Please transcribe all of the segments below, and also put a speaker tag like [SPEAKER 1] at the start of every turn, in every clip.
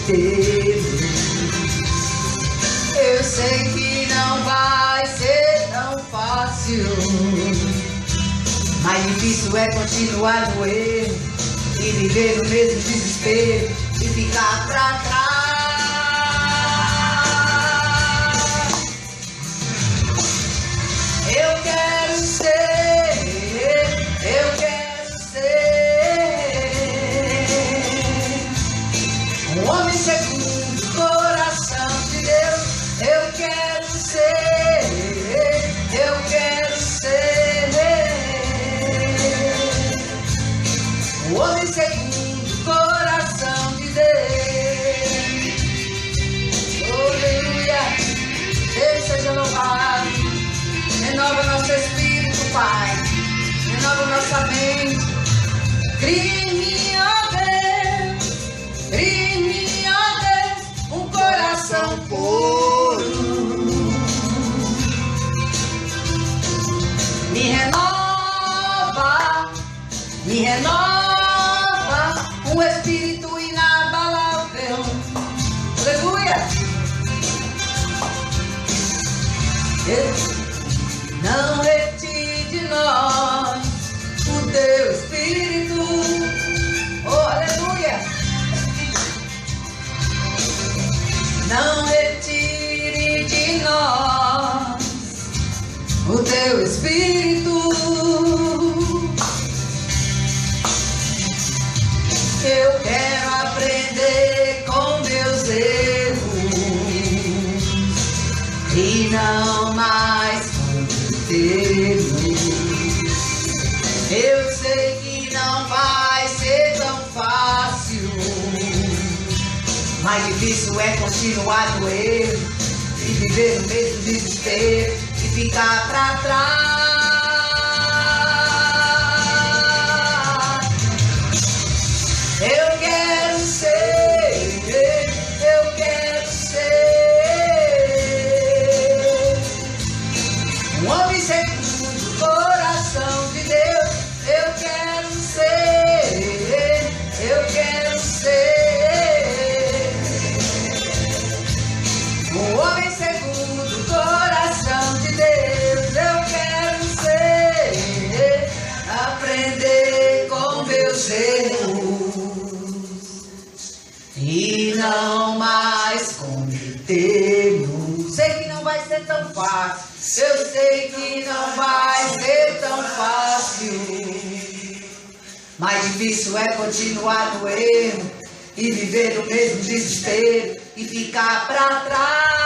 [SPEAKER 1] tê-lo. Eu sei que não vai ser tão fácil, mais difícil é continuar no erro e viver no mesmo desespero e ficar pra trás. Eu quero ser um homem segundo o coração de Deus. Eu quero ser um homem segundo o coração de Deus. Aleluia, Deus seja louvado. Renova nosso espírito, Pai. Renova nossa mente. Cria em mim, ó Deus. Cria em mim, ó Deus, um coração puro. Me renova, um espírito inabalável. Aleluia. Não retire de nós o teu espírito. Oh, aleluia. Não retire de nós o teu espírito. Eu quero aprender com meus erros e não mais cometê-los. Eu sei que não vai ser tão fácil, mais difícil é continuar no erro e viver no mesmo desespero e ficar pra trás. Eu quero ser um homem segundo o coração de Deus. Eu quero ser um homem segundo o coração de Deus. Eu quero aprender com meus erros e não mais cometê-los. Sei que não vai ser tão fácil. Eu sei que não vai ser tão fácil, mais difícil é continuar no erro e viver no mesmo desespero e ficar pra trás.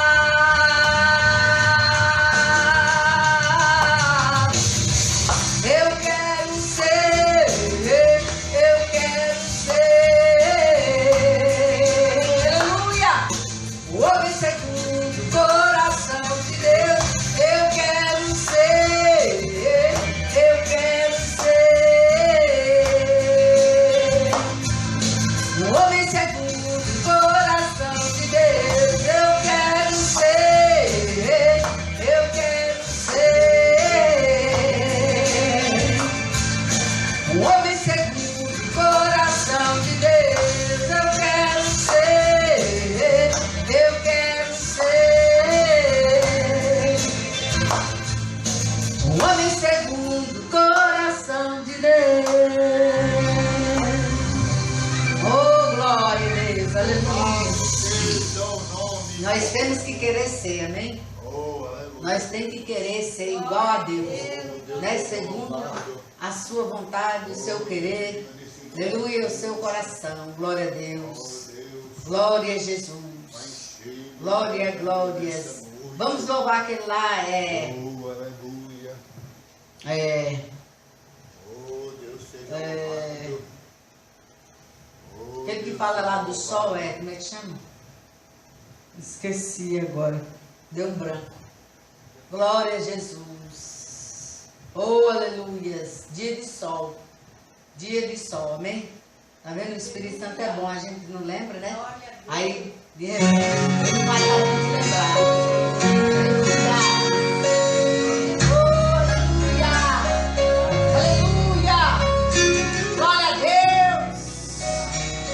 [SPEAKER 1] Eu quero ser aleluia, o homem segundo o coração de Deus. Eu quero ser um homem segundo o coração de Deus. Eu quero ser um homem segundo o coração de Deus. Eu quero ser um homem segundo o coração de Deus. Oh, glória a Deus, aleluia. Nós temos que querer ser, amém? Nós temos que querer ser igual a Deus, né? Segundo a sua vontade, o seu querer, aleluia, o seu coração. Glória a Deus, glória a Jesus, glória, glórias. Vamos louvar aquele lá, aquele que fala lá do sol, como é que chama? Esqueci agora, deu um branco. Glória a Jesus. Oh, aleluias. Dia de sol, amém? Tá vendo? O Espírito Santo é bom, a gente não lembra, né? Aí, de repente, ele vai dar pra gente lembrar.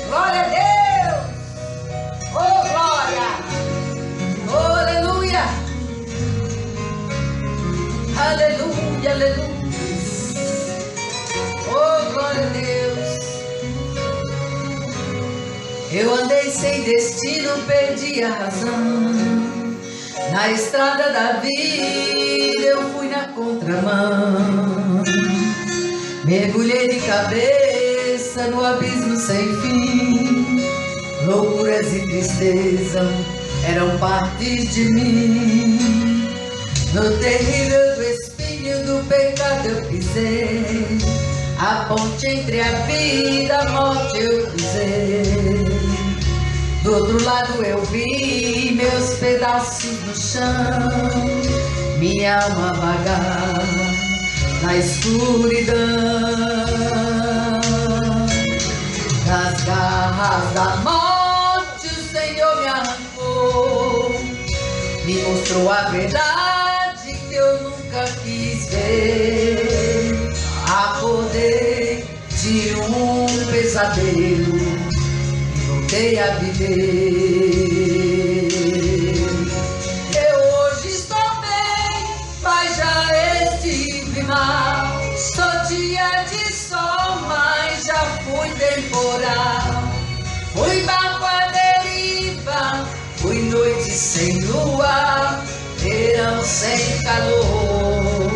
[SPEAKER 1] Glória a Deus! Aleluia, aleluia. Oh, glória a Deus. Eu andei sem destino, perdi a razão. Na estrada da vida eu fui na contramão. Mergulhei de cabeça no abismo sem fim. Loucuras e tristeza eram partes de mim. No terrível do espinho do pecado eu pisei. A ponte entre a vida e a morte eu pisei. Do outro lado eu vi meus pedaços no chão. Minha alma vagar na escuridão. Das garras da morte o Senhor me arrancou. Me mostrou a verdade que eu nunca quis ver. Acordei de um pesadelo e voltei a viver. Eu hoje estou bem, mas já estive mal. Sou dia de sol, mas já fui temporal. Fui barco à deriva, fui noite sem lua, verão sem calor.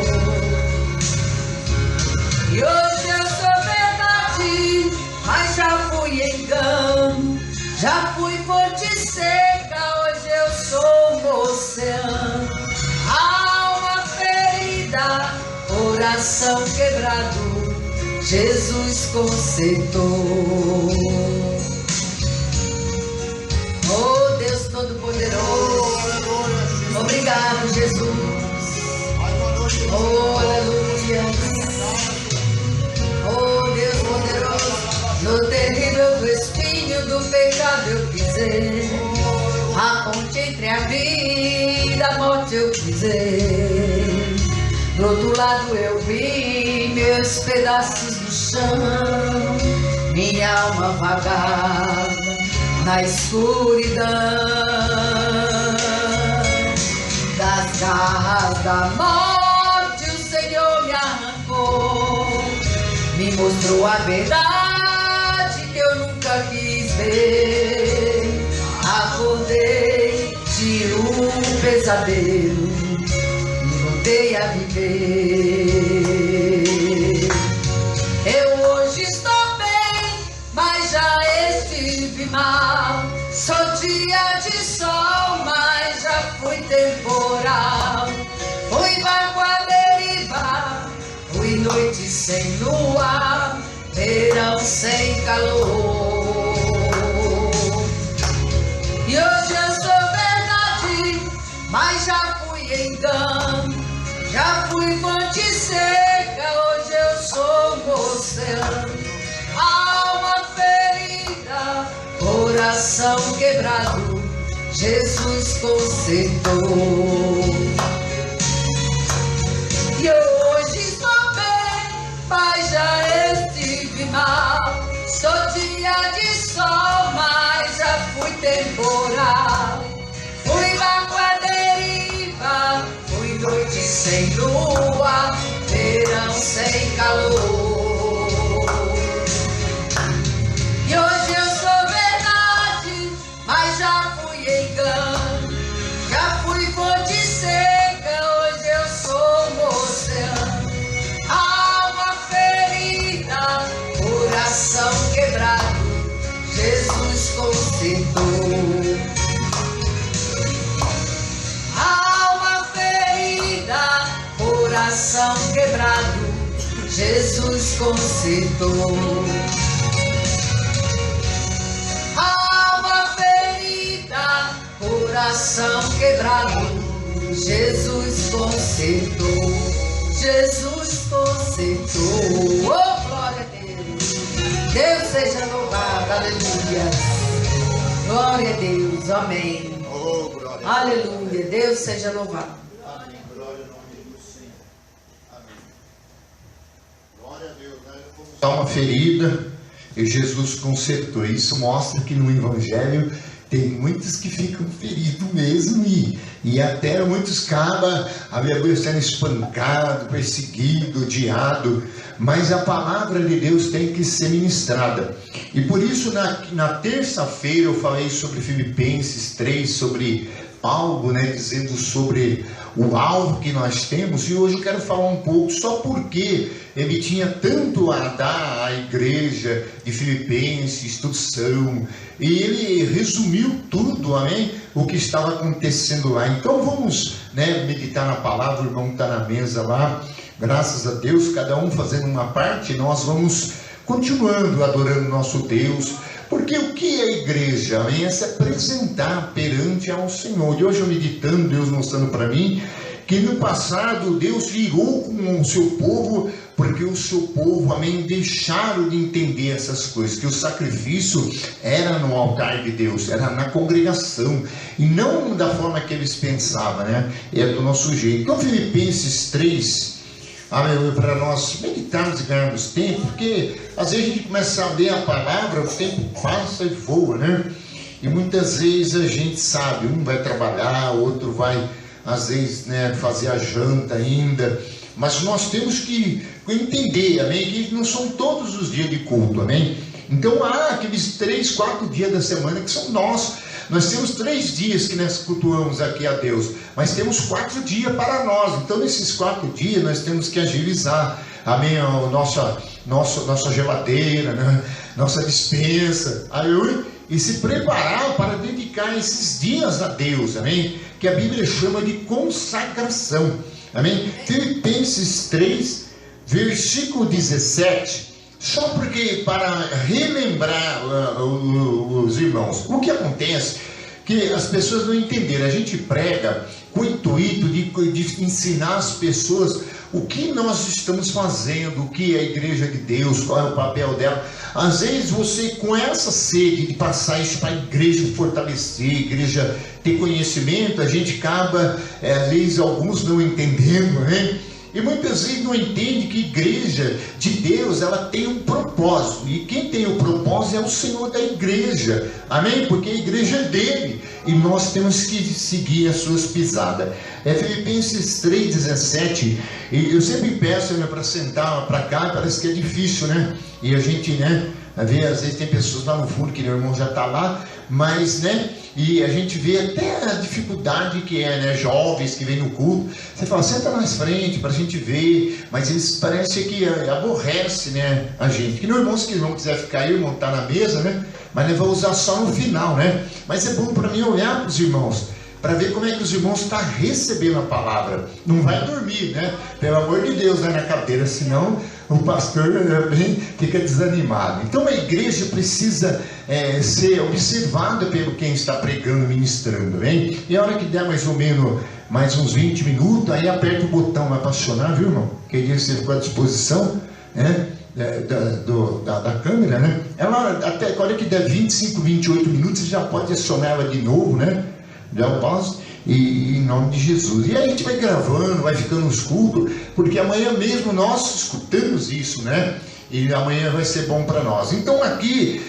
[SPEAKER 1] E hoje eu sou verdade, mas já fui engano. Já fui fonte seca, hoje eu sou um oceano. Alma ferida, coração quebrado, Jesus consertou. Oh Deus Todo-Poderoso, obrigado Jesus. Oh aleluia. Oh Deus poderoso, no terrível do espinho do pecado eu pisei. A ponte entre a vida e a morte eu pisei. Do outro lado eu vi meus pedaços no chão. Minha alma vagava na escuridão. Das garras da morte o Senhor me arrancou. Me mostrou a verdade que eu nunca quis ver. Acordei de um pesadelo e voltei a viver. Eu hoje estou bem, mas já estive mal. Sou dia de sol, mas já fui temporal. Fui barco à deriva, fui noite sem lua, verão sem calor. E hoje eu sou verdade, mas já fui engano. Já fui fonte seca, hoje eu sou um oceano. Alma ferida, coração quebrado, Jesus consertou. E eu hoje estou bem, mas já estive mal. Sou dia de sol, mas já fui temporal. Fui barco à deriva, fui noite sem lua, verão sem calor. E hoje eu sou verdade, mas já fui engano. Já fui fonte seca, hoje eu sou um oceano. Alma ferida, coração quebrado, Jesus consertou. Alma ferida, coração quebrado, Jesus consertou. Alma ferida, coração quebrado, Jesus consertou. Jesus consertou. Oh, glória a Deus. Deus seja louvado. Aleluia. Glória a Deus. Amém.
[SPEAKER 2] Oh, glória.
[SPEAKER 1] Aleluia. Deus seja louvado.
[SPEAKER 2] Amém. Glória ao nome do Senhor. Amém. Glória a Deus. Está uma ferida e Jesus consertou. Isso mostra que no Evangelho
[SPEAKER 3] tem muitos que ficam feridos mesmo e até muitos acabam sendo espancado, perseguido, odiado, mas a palavra de Deus tem que ser ministrada. E por isso na terça-feira eu falei sobre Filipenses 3, sobre algo, dizendo sobre o alvo que nós temos, e hoje eu quero falar um pouco só porque ele tinha tanto a dar à igreja de Filipenses, instrução, e ele resumiu tudo, amém? O que estava acontecendo lá. Então vamos meditar na palavra, o irmão está na mesa lá, graças a Deus, cada um fazendo uma parte, nós vamos continuando adorando nosso Deus. Porque o que é a igreja? É se apresentar perante ao Senhor. E hoje eu meditando, Deus mostrando para mim, que no passado Deus virou com o seu povo, porque o seu povo, amém, deixaram de entender essas coisas, que o sacrifício era no altar de Deus, era na congregação, e não da forma que eles pensavam, é do nosso jeito. Então Filipenses 3, para nós meditarmos e ganharmos tempo, porque às vezes a gente começa a ler a palavra, o tempo passa e voa, e muitas vezes a gente sabe, um vai trabalhar, outro vai às vezes fazer a janta ainda, mas nós temos que entender, amém, que não são todos os dias de culto, amém? Então há aqueles 3, 4 dias da semana que são nossos. Nós temos 3 dias que nós cultuamos aqui a Deus, mas temos 4 dias para nós. Então nesses 4 dias nós temos que agilizar, amém, nossa geladeira, nossa despensa, aleluia, e se preparar para dedicar esses dias a Deus, amém, que a Bíblia chama de consagração, amém. Filipenses 3, versículo 17, só porque para relembrar os irmãos, o que acontece que as pessoas não entenderam, a gente prega com o intuito de ensinar as pessoas o que nós estamos fazendo, o que é a igreja de Deus, qual é o papel dela. Às vezes você, com essa sede de passar isso para a igreja fortalecer, a igreja ter conhecimento, a gente acaba, às vezes alguns não entendendo, e muitas vezes não entende que a igreja de Deus, ela tem um propósito, e quem tem o propósito é o Senhor da igreja, amém? Porque a igreja é dele, e nós temos que seguir as suas pisadas. Filipenses 3,17, e eu sempre peço para sentar para cá, parece que é difícil, e a gente, vê, às vezes tem pessoas lá no fundo, que meu irmão já está lá, mas, e a gente vê até a dificuldade que é, jovens que vêm no culto, você fala, senta mais frente para a gente ver, mas eles parecem que aborrece, a gente, que no irmão, se o irmão quiser ficar aí, montar na mesa, mas vai usar só no final, mas é bom para mim olhar para os irmãos, para ver como é que os irmãos estão recebendo a palavra, não vai dormir, pelo amor de Deus, na cadeira, senão o pastor fica desanimado. Então a igreja precisa ser observada pelo quem está pregando, ministrando, E a hora que der mais ou menos mais uns 20 minutos, aí aperta o botão, vai apaixonar, viu, irmão? Quem diz que você ficou à disposição, da câmera, ela até a hora que der 25, 28 minutos, você já pode acionar ela de novo, Já eu passo, e em nome de Jesus. E aí a gente vai gravando, vai ficando nos cultos, porque amanhã mesmo nós escutamos isso, E amanhã vai ser bom para nós. Então aqui,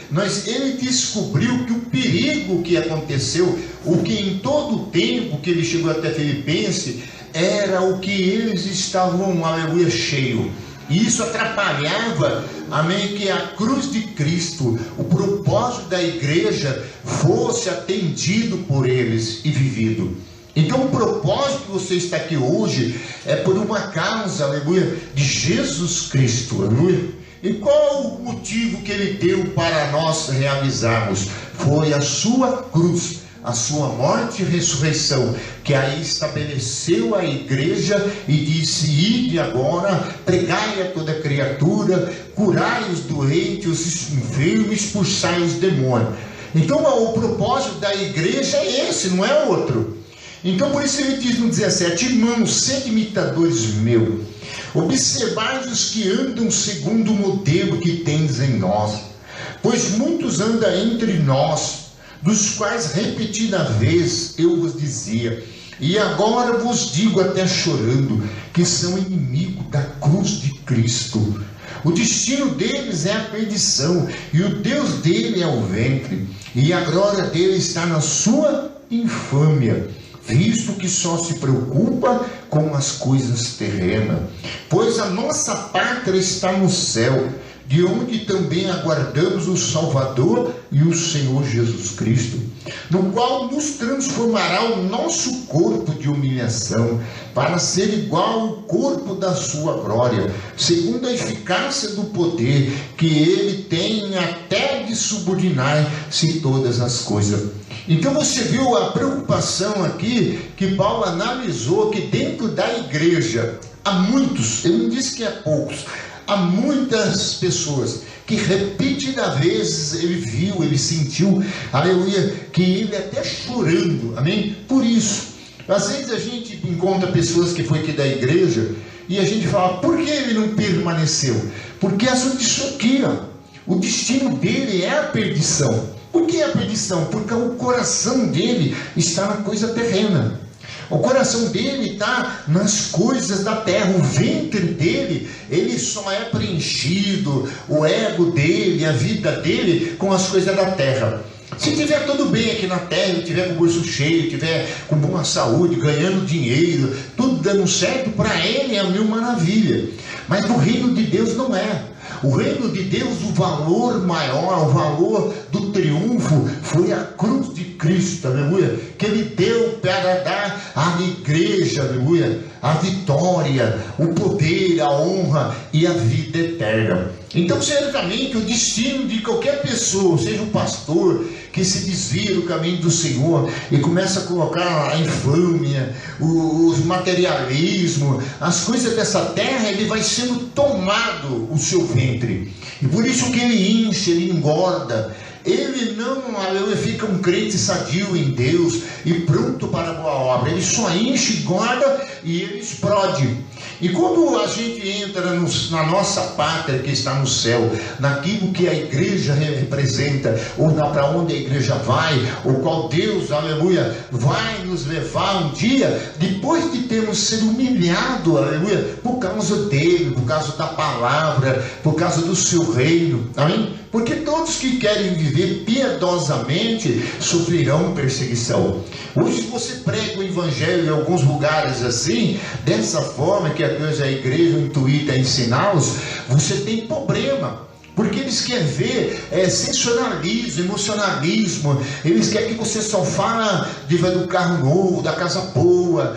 [SPEAKER 3] ele descobriu que o perigo que aconteceu, o que em todo o tempo que ele chegou até Filipenses, era o que eles estavam, aleluia, cheio. E isso atrapalhava, amém, que a cruz de Cristo, o propósito da igreja, fosse atendido por eles e vivido. Então o propósito que você está aqui hoje é por uma causa, aleluia, de Jesus Cristo, aleluia. E qual o motivo que ele deu para nós realizarmos? Foi a sua cruz, a sua morte e ressurreição, que aí estabeleceu a igreja e disse: ide agora, pregai a toda criatura, curai os doentes, os enfermos, expulsai os demônios. Então o propósito da igreja é esse, não é outro. Então por isso ele diz no 17: irmãos, sede imitadores meus, observai os que andam segundo o modelo que tendes em nós, pois muitos andam entre nós, dos quais repetida vez eu vos dizia, e agora vos digo até chorando, que são inimigos da cruz de Cristo. O destino deles é a perdição, e o Deus dele é o ventre, e a glória dele está na sua infâmia, visto que só se preocupa com as coisas terrenas. Pois a nossa pátria está no céu, de onde também aguardamos o Salvador e o Senhor Jesus Cristo, no qual nos transformará o nosso corpo de humilhação, para ser igual ao corpo da sua glória, segundo a eficácia do poder que ele tem até de subordinar-se todas as coisas. Então você viu a preocupação aqui, que Paulo analisou que dentro da igreja há muitos, ele não disse que é poucos, há muitas pessoas que repetidas vezes ele viu, ele sentiu, aleluia, que ele até chorando, amém? Por isso, às vezes a gente encontra pessoas que foi aqui da igreja e a gente fala, por que ele não permaneceu? Porque é isso aqui, ó, o destino dele é a perdição. Por que a perdição? Porque o coração dele está na coisa terrena. O coração dele está nas coisas da terra. O ventre dele, ele só é preenchido, o ego dele, a vida dele, com as coisas da terra. Se tiver tudo bem aqui na terra, tiver com o bolso cheio, tiver com boa saúde, ganhando dinheiro, tudo dando certo, para ele é mil maravilha. Mas no reino de Deus não é. O reino de Deus, o valor maior, o valor do triunfo foi a cruz de Cristo, aleluia, que ele deu para dar à igreja, aleluia, a vitória, o poder, a honra e a vida eterna. Então, certamente, o destino de qualquer pessoa, seja um pastor que se desvia do caminho do Senhor e começa a colocar a infâmia, os materialismo, as coisas dessa terra, ele vai sendo tomado o seu ventre. E por isso que ele enche, ele engorda. Ele não, aleluia, fica um crente sadio em Deus e pronto para a boa obra. Ele só enche, engorda e ele explode. E quando a gente entra na nossa pátria que está no céu, naquilo que a igreja representa, ou para onde a igreja vai, ou qual Deus, aleluia, vai nos levar um dia, depois de termos sido humilhados, aleluia, por causa dele, por causa da palavra, por causa do seu reino, amém? Porque todos que querem viver piedosamente sofrerão perseguição. Hoje você prega o evangelho em alguns lugares assim, dessa forma que a igreja intuita ensiná-los, você tem problema. Porque eles querem ver sensacionalismo, emocionalismo. Eles querem que você só fala do carro novo, da casa boa.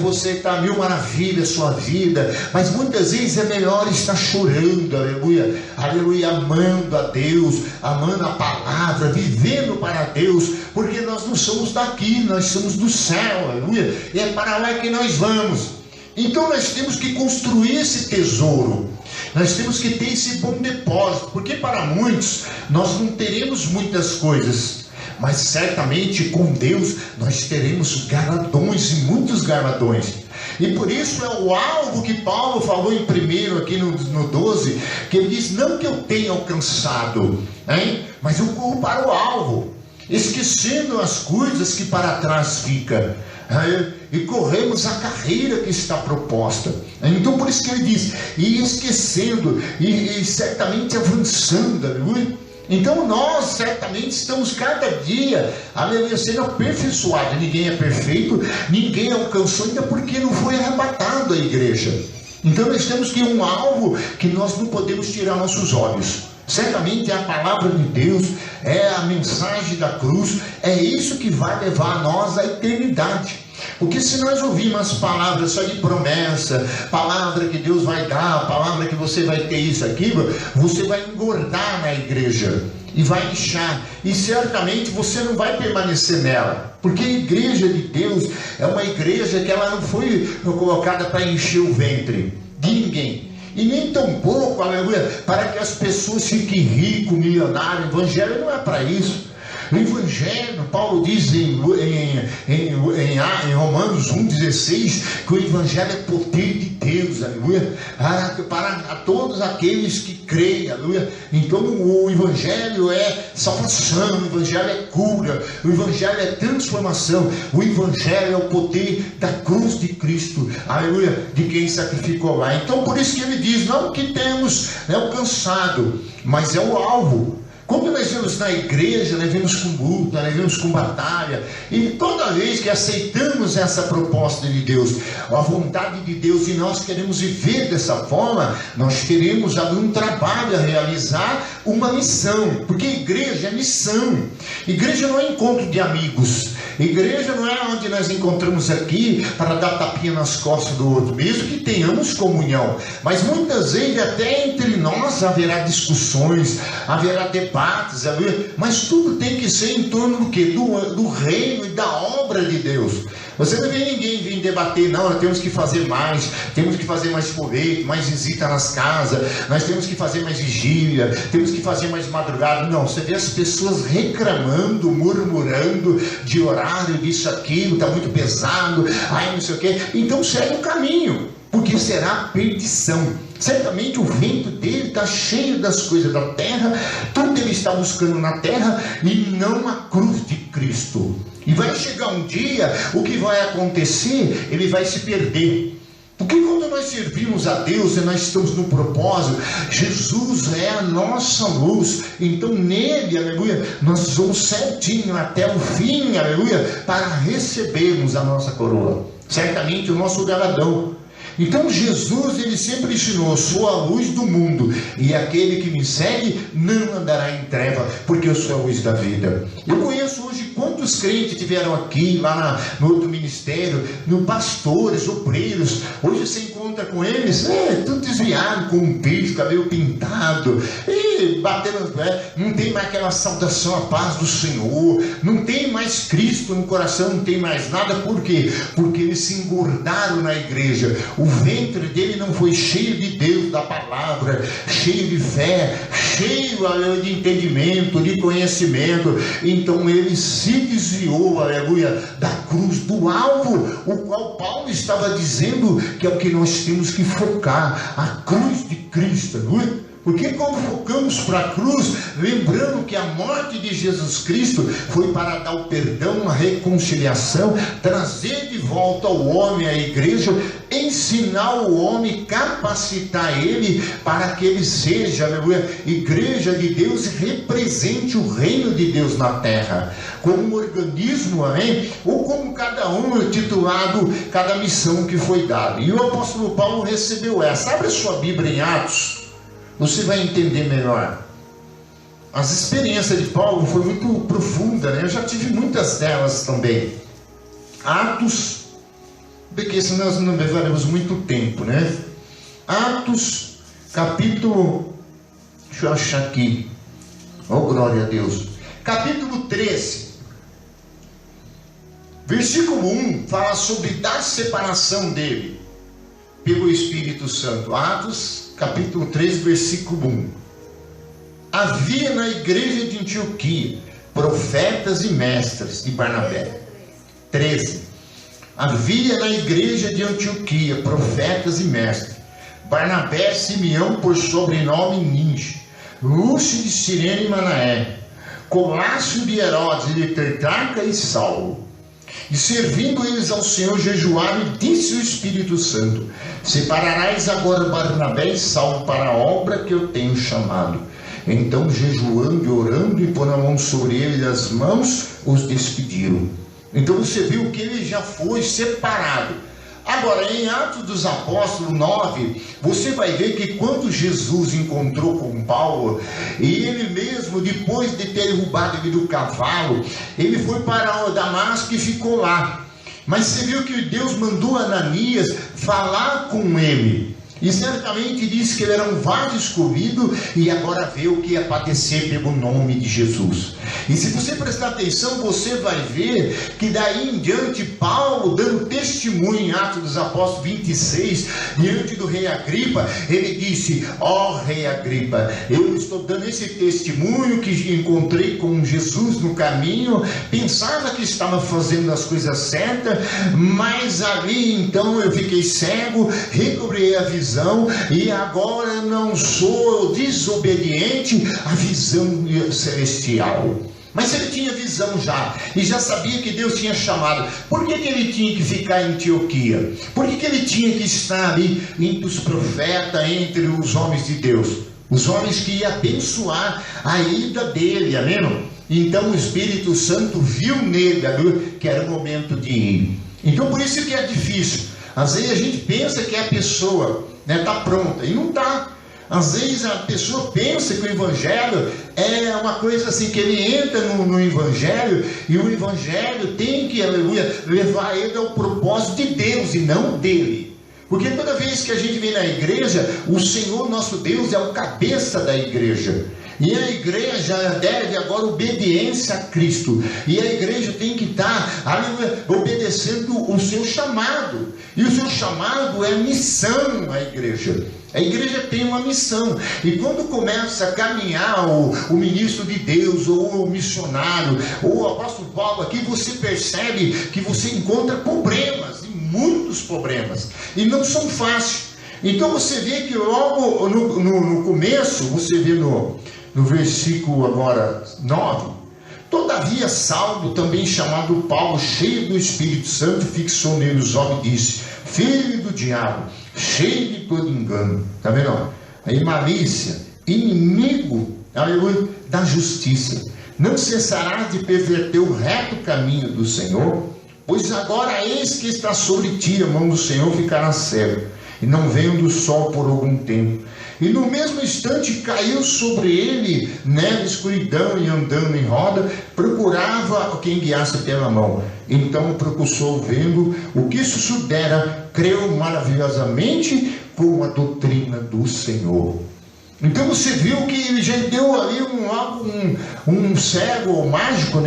[SPEAKER 3] Você está mil maravilhas sua vida. Mas muitas vezes é melhor estar chorando, aleluia, aleluia, amando a Deus, amando a palavra, vivendo para Deus. Porque nós não somos daqui, nós somos do céu, aleluia. E é para lá que nós vamos. Então nós temos que construir esse tesouro. Nós temos que ter esse bom depósito, porque para muitos nós não teremos muitas coisas, mas certamente com Deus nós teremos galardões e muitos galardões. E por isso é o alvo que Paulo falou em primeiro aqui no 12, que ele diz, não que eu tenha alcançado, hein? Mas eu corro para o alvo, esquecendo as coisas que para trás ficam, e corremos a carreira que está proposta. Então por isso que ele diz, e esquecendo, e certamente avançando, aleluia. Então nós certamente estamos cada dia, aleluia, sendo aperfeiçoados. Ninguém é perfeito, ninguém alcançou ainda, porque não foi arrebatado a igreja. Então nós temos que um alvo que nós não podemos tirar nossos olhos. Certamente é a palavra de Deus, é a mensagem da cruz, é isso que vai levar nós à eternidade. Porque se nós ouvirmos as palavras só de promessa, palavra que Deus vai dar, palavra que você vai ter isso, aquilo, você vai engordar na igreja e vai inchar, e certamente você não vai permanecer nela, porque a igreja de Deus é uma igreja que ela não foi colocada para encher o ventre de ninguém, e nem tampouco, aleluia, para que as pessoas fiquem ricas, milionárias. O evangelho não é para isso. O Evangelho, Paulo diz em Romanos 1,16, que o Evangelho é poder de Deus, aleluia, para todos aqueles que creem, aleluia. Então o Evangelho é salvação, o Evangelho é cura, o Evangelho é transformação, o Evangelho é o poder da cruz de Cristo, aleluia, de quem sacrificou lá. Então por isso que ele diz, não que temos alcançado, mas é o alvo. Quando nós vemos na igreja, nós vemos com luta, nós vemos com batalha, e toda vez que aceitamos essa proposta de Deus, a vontade de Deus, e nós queremos viver dessa forma, nós teremos um trabalho a realizar, uma missão, porque igreja é missão. Igreja não é encontro de amigos, igreja não é onde nós encontramos aqui para dar tapinha nas costas do outro, mesmo que tenhamos comunhão, mas muitas vezes até entre nós haverá discussões, haverá debates, mas tudo tem que ser em torno do quê? Do reino e da obra de Deus. Você não vê ninguém vir debater, não, nós temos que fazer mais colheita, mais visita nas casas, nós temos que fazer mais vigília, temos que fazer mais madrugada. Não, você vê as pessoas reclamando, murmurando de horário, disso, aquilo, está muito pesado, aí não sei o quê. Então segue o caminho, porque será perdição. Certamente o vento dele está cheio das coisas da terra, tudo ele está buscando na terra e não a cruz de Cristo. E vai chegar um dia, o que vai acontecer, ele vai se perder. Porque quando nós servimos a Deus e nós estamos no propósito, Jesus é a nossa luz, então nele, aleluia, nós vamos certinho até o fim, aleluia, para recebermos a nossa coroa, certamente o nosso galardão. Então Jesus, ele sempre ensinou, sou a luz do mundo, e aquele que me segue não andará em treva, porque eu sou a luz da vida. Eu conheço hoje quantos crentes tiveram aqui, lá no outro ministério, no pastores, obreiros, hoje você encontra com eles, tudo desviado, com um piso, cabelo pintado, e batendo, não tem mais aquela saudação à paz do Senhor, não tem mais Cristo no coração, não tem mais nada. Por quê? Porque eles se engordaram na igreja. O ventre dele não foi cheio de Deus, da palavra, cheio de fé, cheio de entendimento, de conhecimento. Então ele se desviou, aleluia, da cruz, do alvo, o qual Paulo estava dizendo que é o que nós temos que focar, a cruz de Cristo, aleluia. Porque quando focamos para a cruz, lembrando que a morte de Jesus Cristo foi para dar o perdão, a reconciliação, trazer de volta o homem à igreja, ensinar o homem, capacitar ele para que ele seja, aleluia, igreja de Deus, e represente o reino de Deus na terra, como um organismo, amém? Ou como cada um é titulado, cada missão que foi dada. E o apóstolo Paulo recebeu essa. Abre a sua Bíblia em Atos, você vai entender melhor. As experiências de Paulo foi muito profunda, né? Eu já tive muitas delas também. Atos, porque senão nós não levaremos muito tempo, né? Atos, capítulo, deixa eu achar aqui, oh glória a Deus, capítulo 13, versículo 1, fala sobre da separação dele pelo Espírito Santo. Atos capítulo 3, versículo 1. Havia na igreja de Antioquia profetas e mestres de Barnabé. 13. Havia na igreja de Antioquia profetas e mestres. Barnabé, Simeão por sobrenome Ninge, Lúcio de Cirene e Manaé, Colácio de Herodes, de Tetrarca e Saulo. E servindo eles ao Senhor, jejuaram, e disse o Espírito Santo: separarás agora Barnabé e Saulo para a obra que eu tenho chamado. Então, jejuando e orando, e pondo a mão sobre eles, as mãos, os despediram. Então você viu que ele já foi separado. Agora, em Atos dos Apóstolos 9, você vai ver que quando Jesus encontrou com Paulo, e ele mesmo, depois de ter derrubado ele do cavalo, ele foi para Damasco e ficou lá. Mas você viu que Deus mandou Ananias falar com ele. E certamente disse que ele era um vaso escolhido e agora vê o que ia padecer pelo nome de Jesus. E se você prestar atenção, você vai ver que daí em diante Paulo, dando testemunho em Atos dos Apóstolos 26, diante do rei Agripa, ele disse: ó rei Agripa, eu estou dando esse testemunho que encontrei com Jesus no caminho, pensava que estava fazendo as coisas certas, mas ali então eu fiquei cego, recobrei a visão e agora não sou desobediente à visão celestial. Mas ele tinha visão já, e já sabia que Deus tinha chamado. Por que ele tinha que ficar em Antioquia? Por que ele tinha que estar ali entre os profetas, entre os homens de Deus? Os homens que iam abençoar a ida dele, amém? Então o Espírito Santo viu nele que era o momento de ir. Então por isso que é difícil. Às vezes a gente pensa que a pessoa está pronta, e não está. Às vezes a pessoa pensa que o Evangelho é uma coisa assim, que ele entra no Evangelho, e o Evangelho tem que, aleluia, levar ele ao propósito de Deus e não dele. Porque toda vez que a gente vem na igreja, o Senhor nosso Deus é o cabeça da igreja. E a igreja deve agora obediência a Cristo. E a igreja tem que estar, aleluia, obedecendo o seu chamado. E o seu chamado é missão à igreja. A igreja tem uma missão, e quando começa a caminhar o ministro de Deus, ou o missionário, ou o apóstolo Paulo aqui, você percebe que você encontra problemas, e muitos problemas, e não são fáceis. Então você vê que logo no começo, você vê no versículo agora 9, todavia Saulo, também chamado Paulo, cheio do Espírito Santo, fixou nele os olhos e disse: filho do diabo, cheio de todo engano, está vendo? Aí malícia, inimigo, aleluia, da justiça, não cessarás de perverter o reto caminho do Senhor, pois agora eis que está sobre ti, a mão do Senhor ficará cego, e não venho do sol por algum tempo. E no mesmo instante caiu sobre ele neve, escuridão, e andando em roda, procurava quem guiasse pela mão. Então o precursor, vendo o que sucedera, creu maravilhosamente com a doutrina do Senhor. Então você viu que ele já deu ali um cego ou mágico,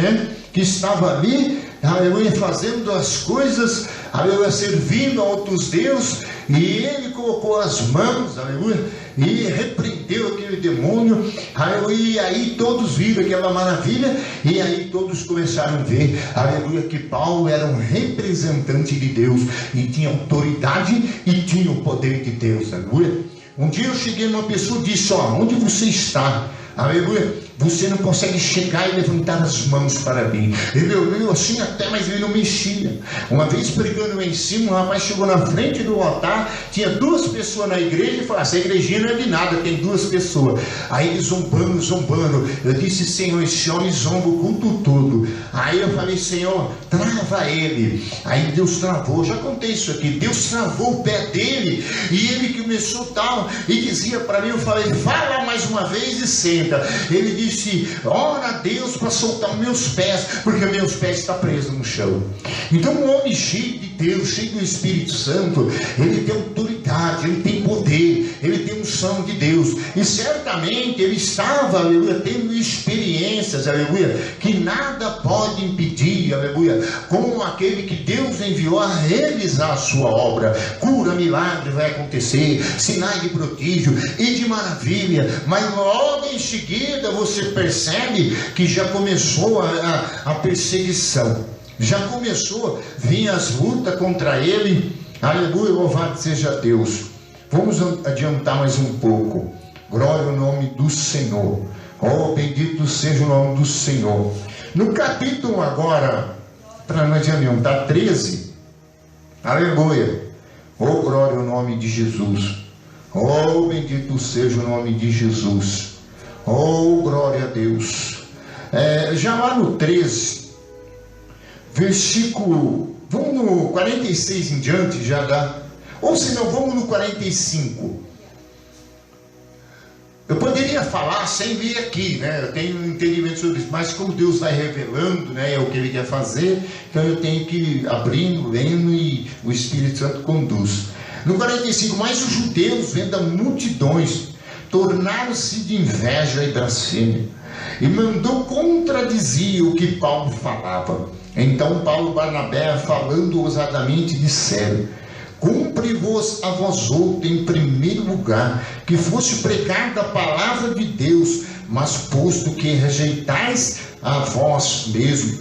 [SPEAKER 3] que estava ali, aleluia, fazendo as coisas, aleluia, servindo a outros deuses, e ele colocou as mãos, aleluia, e repreendeu aquele demônio, aleluia, e aí todos viram aquela maravilha, e aí todos começaram a ver, aleluia, que Paulo era um representante de Deus, e tinha autoridade, e tinha o poder de Deus, aleluia. Um dia eu cheguei numa pessoa e disse: onde você está? Aleluia. Você não consegue chegar e levantar as mãos para mim. Ele olhou assim até, mas ele não mexia. Uma vez pregando lá em cima, um rapaz chegou na frente do altar, tinha 2 pessoas na igreja, e falou: essa igrejinha não é de nada, tem 2 pessoas. Aí ele zombando, eu disse: Senhor, esse homem zomba o culto todo. Aí eu falei: Senhor, trava ele. Aí Deus travou, já contei isso aqui, Deus travou o pé dele, e ele começou tal, e dizia para mim, eu falei: fala mais uma vez e senta. Ele disse: ora a Deus para soltar meus pés, porque meus pés estão presos no chão. Então um homem cheio de Deus, cheio do Espírito Santo, ele tem autoridade, ele tem poder, ele tem unção de Deus, e certamente ele estava, aleluia, tendo experiências, aleluia, que nada pode impedir, aleluia, como aquele que Deus enviou a realizar a sua obra. Cura, milagre vai acontecer, sinais de prodígio e de maravilha, mas logo em seguida você percebe que já começou a perseguição, já começou a vir as lutas contra ele. Aleluia, louvado seja Deus. Vamos adiantar mais um pouco. Glória ao nome do Senhor. Oh, bendito seja o nome do Senhor. No capítulo agora, para não adiantar, 13, aleluia, oh, glória ao nome de Jesus. Oh, bendito seja o nome de Jesus. Oh, glória a Deus. Já lá no 13, versículo, vamos no 46 em diante, já dá. Ou se não, vamos no 45. Eu poderia falar sem ler aqui, eu tenho um entendimento sobre isso, mas como Deus vai revelando, é o que Ele quer fazer, então eu tenho que ir abrindo, lendo, e o Espírito Santo conduz. No 45, mas os judeus, vendo a multidões, tornaram-se de inveja e blasfêmia, e mandou contradizer o que Paulo falava. Então Paulo e Barnabé, falando ousadamente, disseram: cumpre-vos a vós outros, em primeiro lugar, que fosse pregada a palavra de Deus, mas posto que rejeitais a vós mesmo,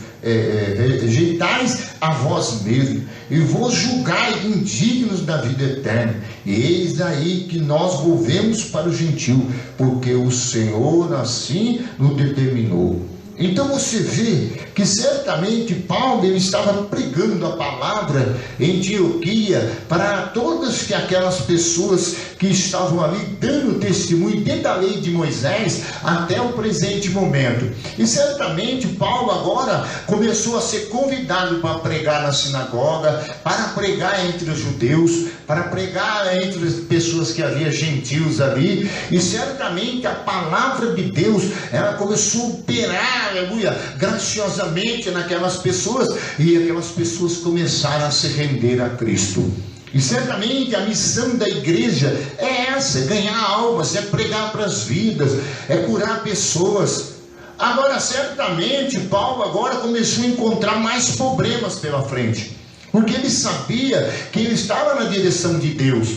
[SPEAKER 3] e vos julgai indignos da vida eterna. E eis aí que nós volvemos para o gentio, porque o Senhor assim nos determinou. Então você vê que certamente Paulo ele estava pregando a palavra em Antioquia para todas aquelas pessoas que estavam ali dando testemunho desde a lei de Moisés até o presente momento. E certamente Paulo agora começou a ser convidado para pregar na sinagoga, para pregar entre os judeus, para pregar entre as pessoas que havia gentios ali. E certamente a palavra de Deus, ela começou a operar, aleluia, graciosamente naquelas pessoas, e aquelas pessoas começaram a se render a Cristo. E certamente a missão da igreja é essa: é ganhar almas, é pregar para as vidas, é curar pessoas. Agora certamente Paulo agora começou a encontrar mais problemas pela frente, porque ele sabia que ele estava na direção de Deus,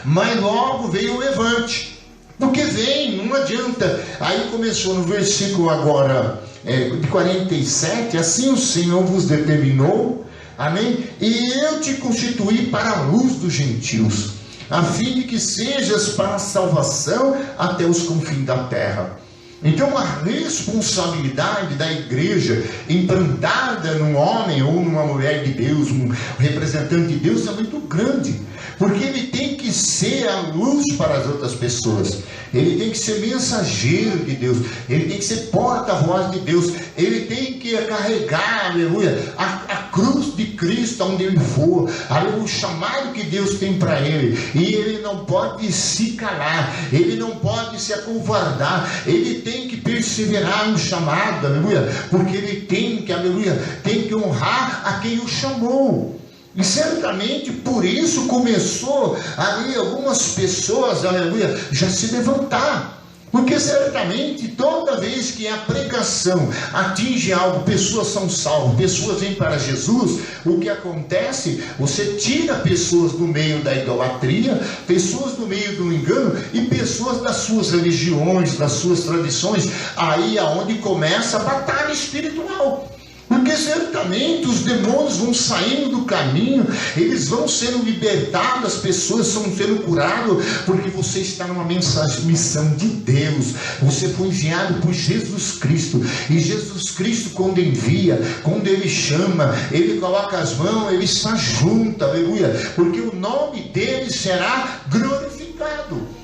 [SPEAKER 3] mas logo veio o levante. Porque vem, não adianta. Aí começou no versículo agora de 47, assim o Senhor vos determinou, amém? E eu te constituí para a luz dos gentios, a fim de que sejas para a salvação até os confins da terra. Então a responsabilidade da igreja implantada num homem ou numa mulher de Deus, um representante de Deus, é muito grande, porque ele tem que ser a luz para as outras pessoas, ele tem que ser mensageiro de Deus, ele tem que ser porta-voz de Deus, ele tem que carregar, aleluia, a cruz de Cristo onde ele for, aleluia, o chamado que Deus tem para ele. E ele não pode se calar, ele não pode se acovardar, ele tem que perseverar no chamado, aleluia, porque ele tem que, aleluia, tem que honrar a quem o chamou. E certamente por isso começou ali algumas pessoas, aleluia, já se levantar. Porque certamente toda vez que a pregação atinge algo, pessoas são salvas, pessoas vêm para Jesus, o que acontece? Você tira pessoas do meio da idolatria, pessoas do meio do engano e pessoas das suas religiões, das suas tradições. Aí é onde começa a batalha espiritual. Porque certamente os demônios vão saindo do caminho, eles vão sendo libertados, as pessoas estão sendo curadas, porque você está numa missão de Deus, você foi enviado por Jesus Cristo, e Jesus Cristo quando envia, quando Ele chama, Ele coloca as mãos, Ele está junto, aleluia, porque o nome dEle será glorificado.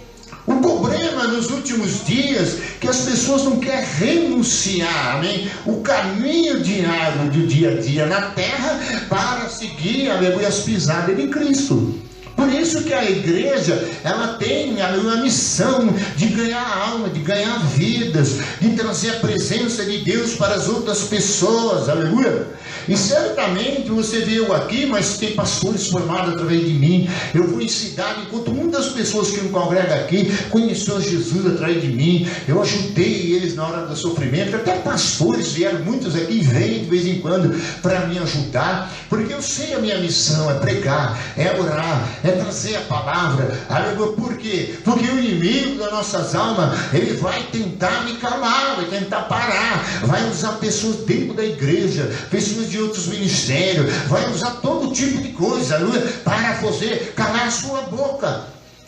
[SPEAKER 3] O problema nos últimos dias que as pessoas não querem renunciar, amém? O caminho diário do dia a dia na terra para seguir, aleluia, as pisadas de Cristo. Por isso que a igreja, ela tem a missão de ganhar alma, de ganhar vidas, de trazer a presença de Deus para as outras pessoas, aleluia. E certamente você veio aqui, mas tem pastores formados através de mim. Eu vou em cidade, enquanto muitas pessoas que me congregam aqui conheceram Jesus através de mim. Eu ajudei eles na hora do sofrimento. Até pastores vieram, muitos aqui vêm de vez em quando para me ajudar, porque eu sei a minha missão é pregar, é orar, é trazer a palavra, aleluia. Por quê? Porque o inimigo das nossas almas, ele vai tentar me calar, vai tentar parar, vai usar pessoas dentro da igreja, pessoas de outros ministérios, vai usar todo tipo de coisa, aleluia, para fazer calar a sua boca.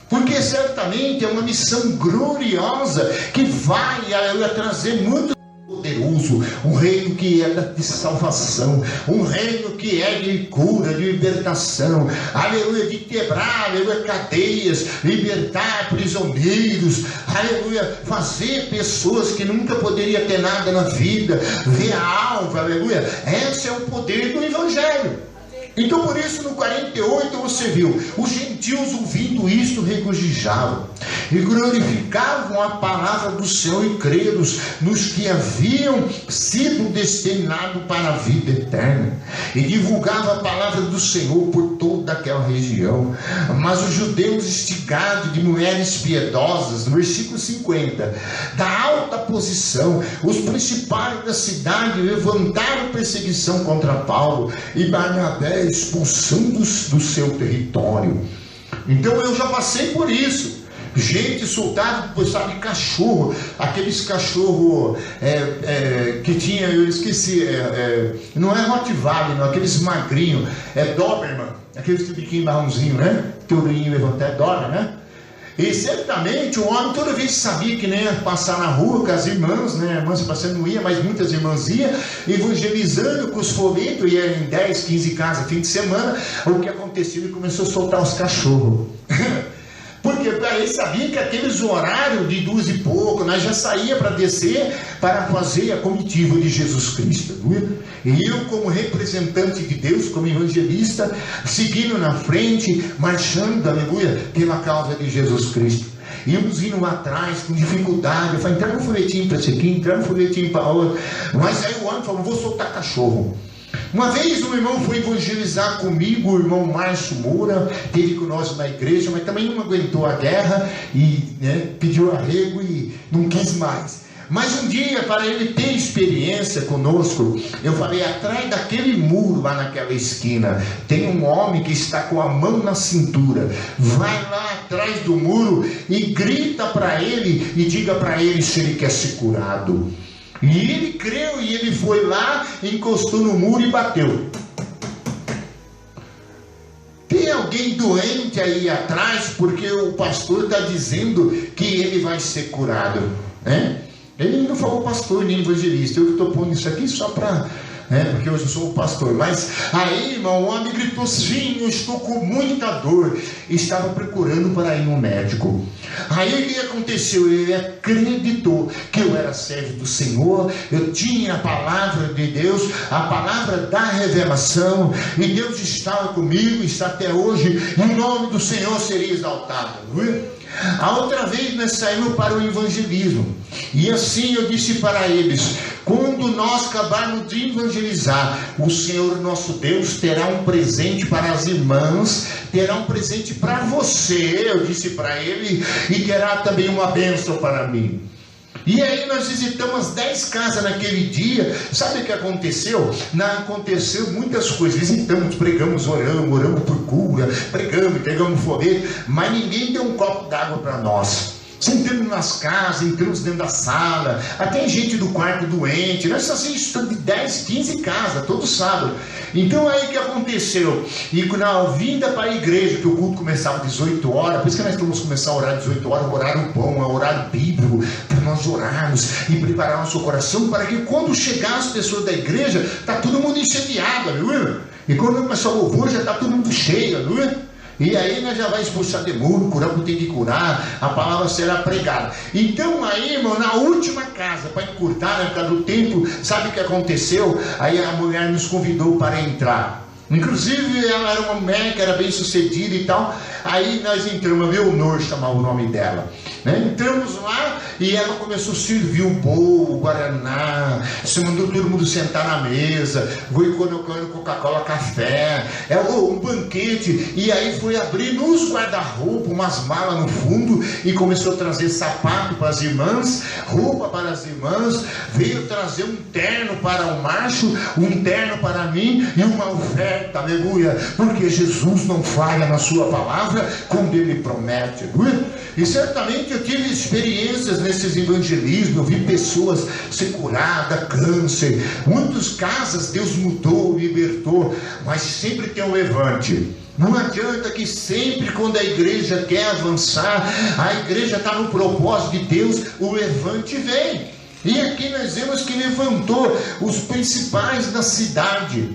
[SPEAKER 3] Porque certamente é uma missão gloriosa que vai, aleluia, trazer muito poderoso, um reino que é de salvação, um reino que é de cura, de libertação, aleluia, de quebrar, aleluia, cadeias, libertar prisioneiros, aleluia, fazer pessoas que nunca poderiam ter nada na vida, ver a alva, aleluia. Esse é o poder do Evangelho. Então por isso no 48 você viu, os gentios ouvindo isto regozijavam e glorificavam a palavra do Senhor e creram nos que haviam sido destinados para a vida eterna, e divulgava a palavra do Senhor por toda aquela região. Mas os judeus, instigados de mulheres piedosas, no versículo 50, da alta posição, os principais da cidade levantaram perseguição contra Paulo e Barnabé, expulsando-os do seu território. Então eu já passei por isso. Gente soltada, sabe, cachorro, aqueles cachorros que tinha, eu esqueci, não é Rottweiler, não, aqueles magrinhos, Doberman, aqueles tibiquinhos marronzinho, né? Teurinho levantar, Doberman, né? E certamente o homem toda vez sabia que nem ia passar na rua com as irmãs, né? Irmãs passando não ia, mas muitas irmãs iam, evangelizando com os folhetos, ia em 10, 15 casas, fim de semana. O que aconteceu? Ele começou a soltar os cachorros. Porque ele sabia que aqueles horários de 2 e pouco, nós já saía para descer para fazer a comitiva de Jesus Cristo. E eu, como representante de Deus, como evangelista, seguindo na frente, marchando, aleluia, pela causa de Jesus Cristo. Íamos indo lá atrás com dificuldade. Eu falei, entrega um folhetinho para esse aqui, entrega um folhetinho para outro. Mas aí o homem falou, vou soltar cachorro. Uma vez um irmão foi evangelizar comigo, o irmão Márcio Moura, teve conosco na igreja, mas também não aguentou a guerra e pediu arrego e não quis mais. Mas um dia, para ele ter experiência conosco, eu falei, atrás daquele muro lá naquela esquina, tem um homem que está com a mão na cintura. Vai lá atrás do muro e grita para ele e diga para ele se ele quer ser curado. E ele creu e ele foi lá, encostou no muro e bateu. Tem alguém doente aí atrás porque o pastor está dizendo que ele vai ser curado, né? Ele não falou pastor nem evangelista, eu que estou pondo isso aqui só para... porque hoje eu sou o pastor. Mas aí, irmão, o homem gritou, sim, eu estou com muita dor. Estava procurando para ir no médico. Aí o que aconteceu? Ele acreditou que eu era servo do Senhor, eu tinha a palavra de Deus, a palavra da revelação, e Deus estava comigo, está até hoje, e o nome do Senhor seria exaltado. A outra vez nós saímos para o evangelismo, e assim eu disse para eles, quando nós acabarmos de evangelizar, o Senhor nosso Deus terá um presente para as irmãs, terá um presente para você, eu disse para ele, e terá também uma bênção para mim. E aí nós visitamos 10 casas naquele dia. Sabe o que aconteceu? Aconteceu muitas coisas. Visitamos, pregamos, oramos por cura, pregamos, entregamos folheto, mas ninguém deu um copo d'água para nós. Sentamos nas casas, entramos dentro da sala, até gente do quarto doente. Nós fazíamos isso de 10, 15 casas, todo sábado. Então aí o que aconteceu? E na vinda para a igreja, que o culto começava às 18 horas, por isso que nós vamos começar a orar às 18 horas, o horário bom, o horário bíblico, para nós orarmos e preparar nosso coração, para que quando chegar as pessoas da igreja, está todo mundo incendiado, aleluia. E quando começar o louvor, já está todo mundo cheio, aleluia. E aí nós já vai expulsar demônio, curar o que tem que curar, a palavra será pregada. Então aí, irmão, na última casa, para encurtar, né, por causa do tempo, sabe o que aconteceu? Aí a mulher nos convidou para entrar. Inclusive ela era uma mulher que era bem sucedida e tal. Aí nós entramos, Leonor chamava o nome dela, né? Entramos lá e ela começou a servir o bolo, o guaraná, se mandou todo mundo sentar na mesa, foi colocando Coca-Cola, café, um banquete. E aí foi abrir nos guarda-roupa, umas malas no fundo, e começou a trazer sapato para as irmãs, roupa para as irmãs, veio trazer um terno para o macho, um terno para mim e uma oferta, aleluia, porque Jesus não falha na sua palavra quando ele promete, aleluia. E certamente eu tive experiências nesses evangelismos, eu vi pessoas ser curadas, câncer, muitas casas Deus mudou, libertou, mas sempre tem um levante. Não adianta que sempre quando a igreja quer avançar, a igreja está no propósito de Deus, o levante vem. E aqui nós vemos que levantou os principais da cidade,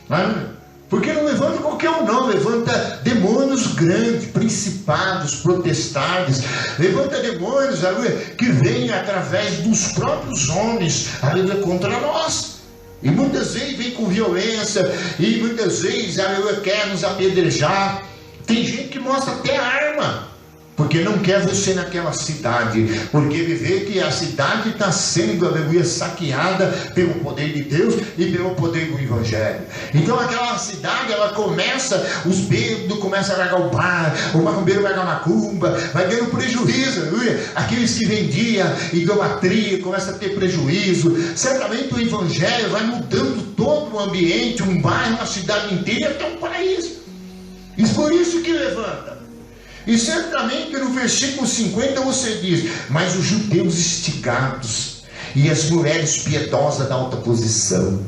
[SPEAKER 3] né? Porque não levanta qualquer um não, levanta demônios grandes, principados, potestades, levanta demônios, aleluia, que vêm através dos próprios homens, aleluia, contra nós. E muitas vezes vem com violência, e muitas vezes quer nos apedrejar. Tem gente que mostra até arma, porque não quer você naquela cidade, porque vê que a cidade está sendo, aleluia, saqueada pelo poder de Deus e pelo poder do Evangelho. Então aquela cidade, ela começa, os bêbados começam a largar o bar, o macumbeiro vai largar a macumba, vai ganhando prejuízo, aleluia. Aqueles que vendiam idolatria começam a ter prejuízo. Certamente o Evangelho vai mudando todo o ambiente, um bairro, uma cidade inteira, até um país. E por isso que levanta. E certamente no versículo 50 você diz: mas os judeus instigados e as mulheres piedosas da alta posição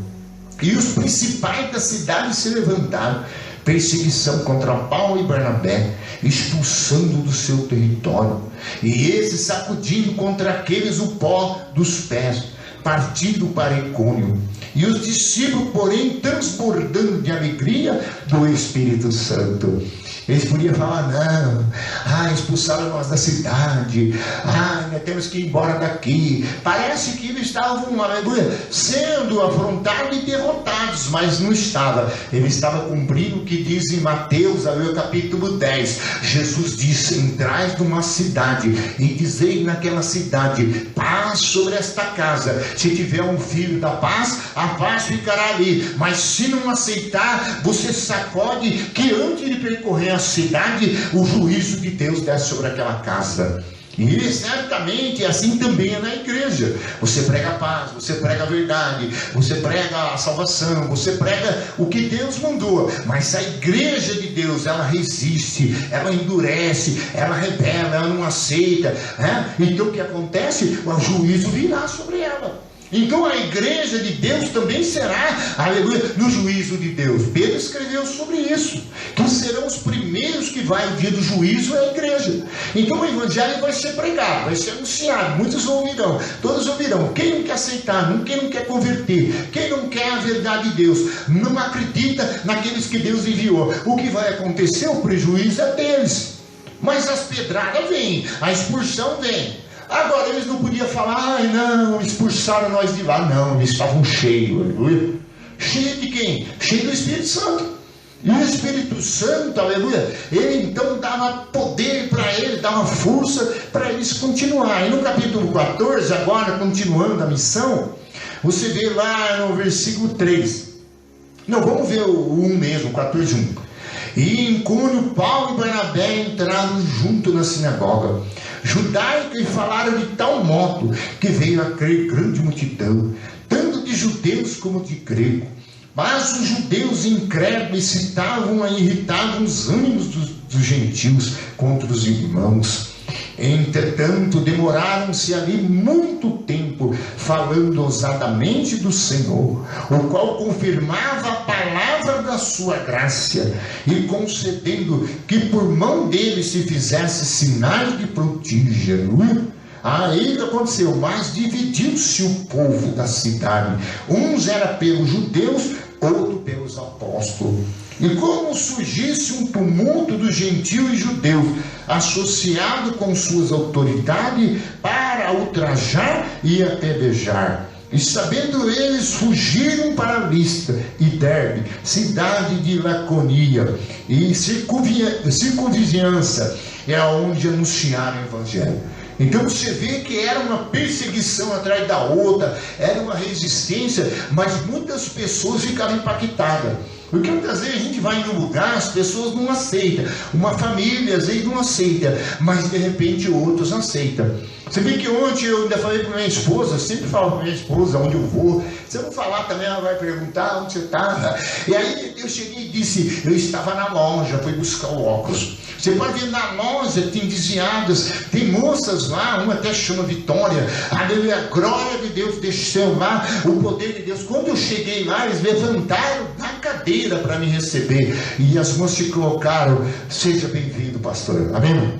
[SPEAKER 3] e os principais da cidade se levantaram, perseguição contra Paulo e Barnabé, expulsando do seu território, e esses sacudindo contra aqueles o pó dos pés, partindo para Icônio. E os discípulos, porém, transbordando de alegria do Espírito Santo. Eles podiam falar: não, expulsaram nós da cidade, temos que ir embora daqui. Parece que eles estavam, aleluia, sendo afrontados e derrotados, mas não estava. Eles estavam cumprindo o que diz em Mateus, aleluia, capítulo 10. Jesus disse: entrai numa cidade e dizei naquela cidade: paz sobre esta casa. Se tiver um filho da paz, a paz ficará ali. Mas se não aceitar, você sacode, que antes de percorrer a cidade, o juízo de Deus desce sobre aquela casa. E certamente assim também é na igreja. Você prega a paz, você prega a verdade, você prega a salvação, você prega o que Deus mandou. Mas a igreja de Deus, ela resiste, ela endurece, ela rebela, ela não aceita, Então o que acontece? O juízo virá sobre ela. Então a igreja de Deus também será, aleluia, no juízo de Deus. Pedro escreveu sobre isso, que serão os primeiros que vai o dia do juízo, é a igreja. Então o evangelho vai ser pregado, vai ser anunciado, muitos ouvirão, todos ouvirão. Quem não quer aceitar, quem não quer converter, quem não quer a verdade de Deus, não acredita naqueles que Deus enviou, o que vai acontecer? O prejuízo é deles. Mas as pedradas vêm, a expulsão vem. Agora eles não podiam falar: não, expulsaram nós de lá. Não, eles estavam cheios, aleluia. Cheio de quem? Cheio do Espírito Santo. E o Espírito Santo, aleluia, ele então dava poder para eles, dava força para eles continuarem. E no capítulo 14, agora continuando a missão, você vê lá no versículo 3. Não, vamos ver o 1 mesmo, 14:1. E em Icônio, Paulo e Barnabé entraram junto na sinagoga judaica e falaram de tal modo que veio a crer grande multidão, tanto de judeus como de gregos. Mas os judeus incrédulos excitavam e irritavam os ânimos dos gentios contra os irmãos. Entretanto, demoraram-se ali muito tempo, falando ousadamente do Senhor, o qual confirmava a palavra da sua graça, e concedendo que por mão dele se fizesse sinais de prodígio. Aí aconteceu, mas dividiu-se o povo da cidade. Uns era pelos judeus, outro pelos apóstolos. E como surgisse um tumulto dos gentios e judeus, associado com suas autoridades, para ultrajar e apedrejar. E sabendo eles, fugiram para Listra e Derbe, cidade de Laconia, e circunvizinhança, é onde anunciaram o evangelho. Então você vê que era uma perseguição atrás da outra, era uma resistência, mas muitas pessoas ficaram impactadas. Porque muitas vezes a gente vai em um lugar, as pessoas não aceitam. Uma família às vezes não aceita, mas de repente outros aceitam. Você vê que ontem eu ainda falei para minha esposa, sempre falo para minha esposa onde eu vou. Se eu não falar também, ela vai perguntar onde você está. E aí eu cheguei e disse: eu estava na loja, fui buscar o óculos. Você pode ver na loja, tem desviadas, tem moças lá, uma até chama Vitória. Aleluia, a glória de Deus desceu lá, o poder de Deus. Quando eu cheguei lá, eles levantaram da cadeira para me receber. E as moças se colocaram: seja bem-vindo, pastor. Amém?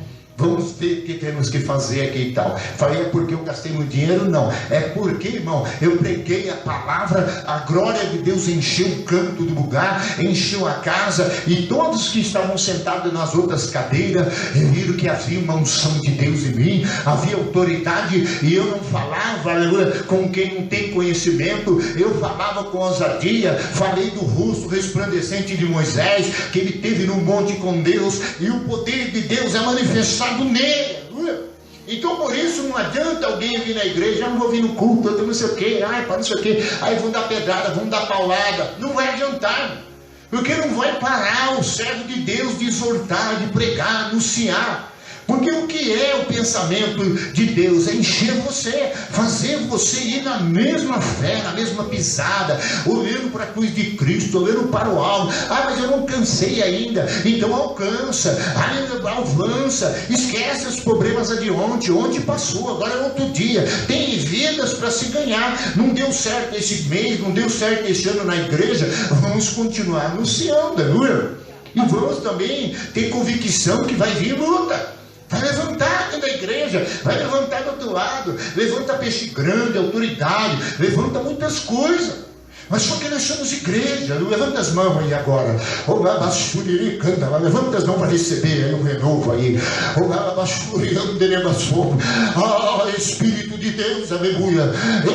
[SPEAKER 3] vamos ver o que temos que fazer aqui e tal. Falei, é porque eu gastei muito dinheiro? Não, é porque, irmão, eu preguei a palavra, a glória de Deus encheu o canto do lugar, encheu a casa, e todos que estavam sentados nas outras cadeiras viram que havia uma unção de Deus em mim, havia autoridade, e eu não falava, aleluia, com quem não tem conhecimento, eu falava com ousadia. Falei do rosto resplandecente de Moisés, que ele teve no monte com Deus, e o poder de Deus é manifestado nele, aleluia. Então por isso não adianta alguém vir na igreja, não vou vir no culto, eu não sei o que, para não sei o que, aí vão dar pedrada, vão dar paulada, não vai adiantar, porque não vai parar o servo de Deus de exortar, de pregar, anunciar. Porque o que é o pensamento de Deus? É encher você, fazer você ir na mesma fé, na mesma pisada, olhando para a cruz de Cristo, olhando para o alto. Mas eu não cansei ainda. Então alcança, avança, esquece os problemas de ontem passou, agora é outro dia. Tem vidas para se ganhar. Não deu certo esse mês, não deu certo esse ano na igreja, vamos continuar anunciando, aleluia. E vamos também ter convicção que vai vir luta. Vai levantar dentro da igreja, vai levantar do outro lado, levanta peixe grande, autoridade, levanta muitas coisas. Mas só que nós somos igreja. Levanta as mãos aí agora. Levanta as mãos para receber aí um renovo aí. Espírito de Deus, aleluia.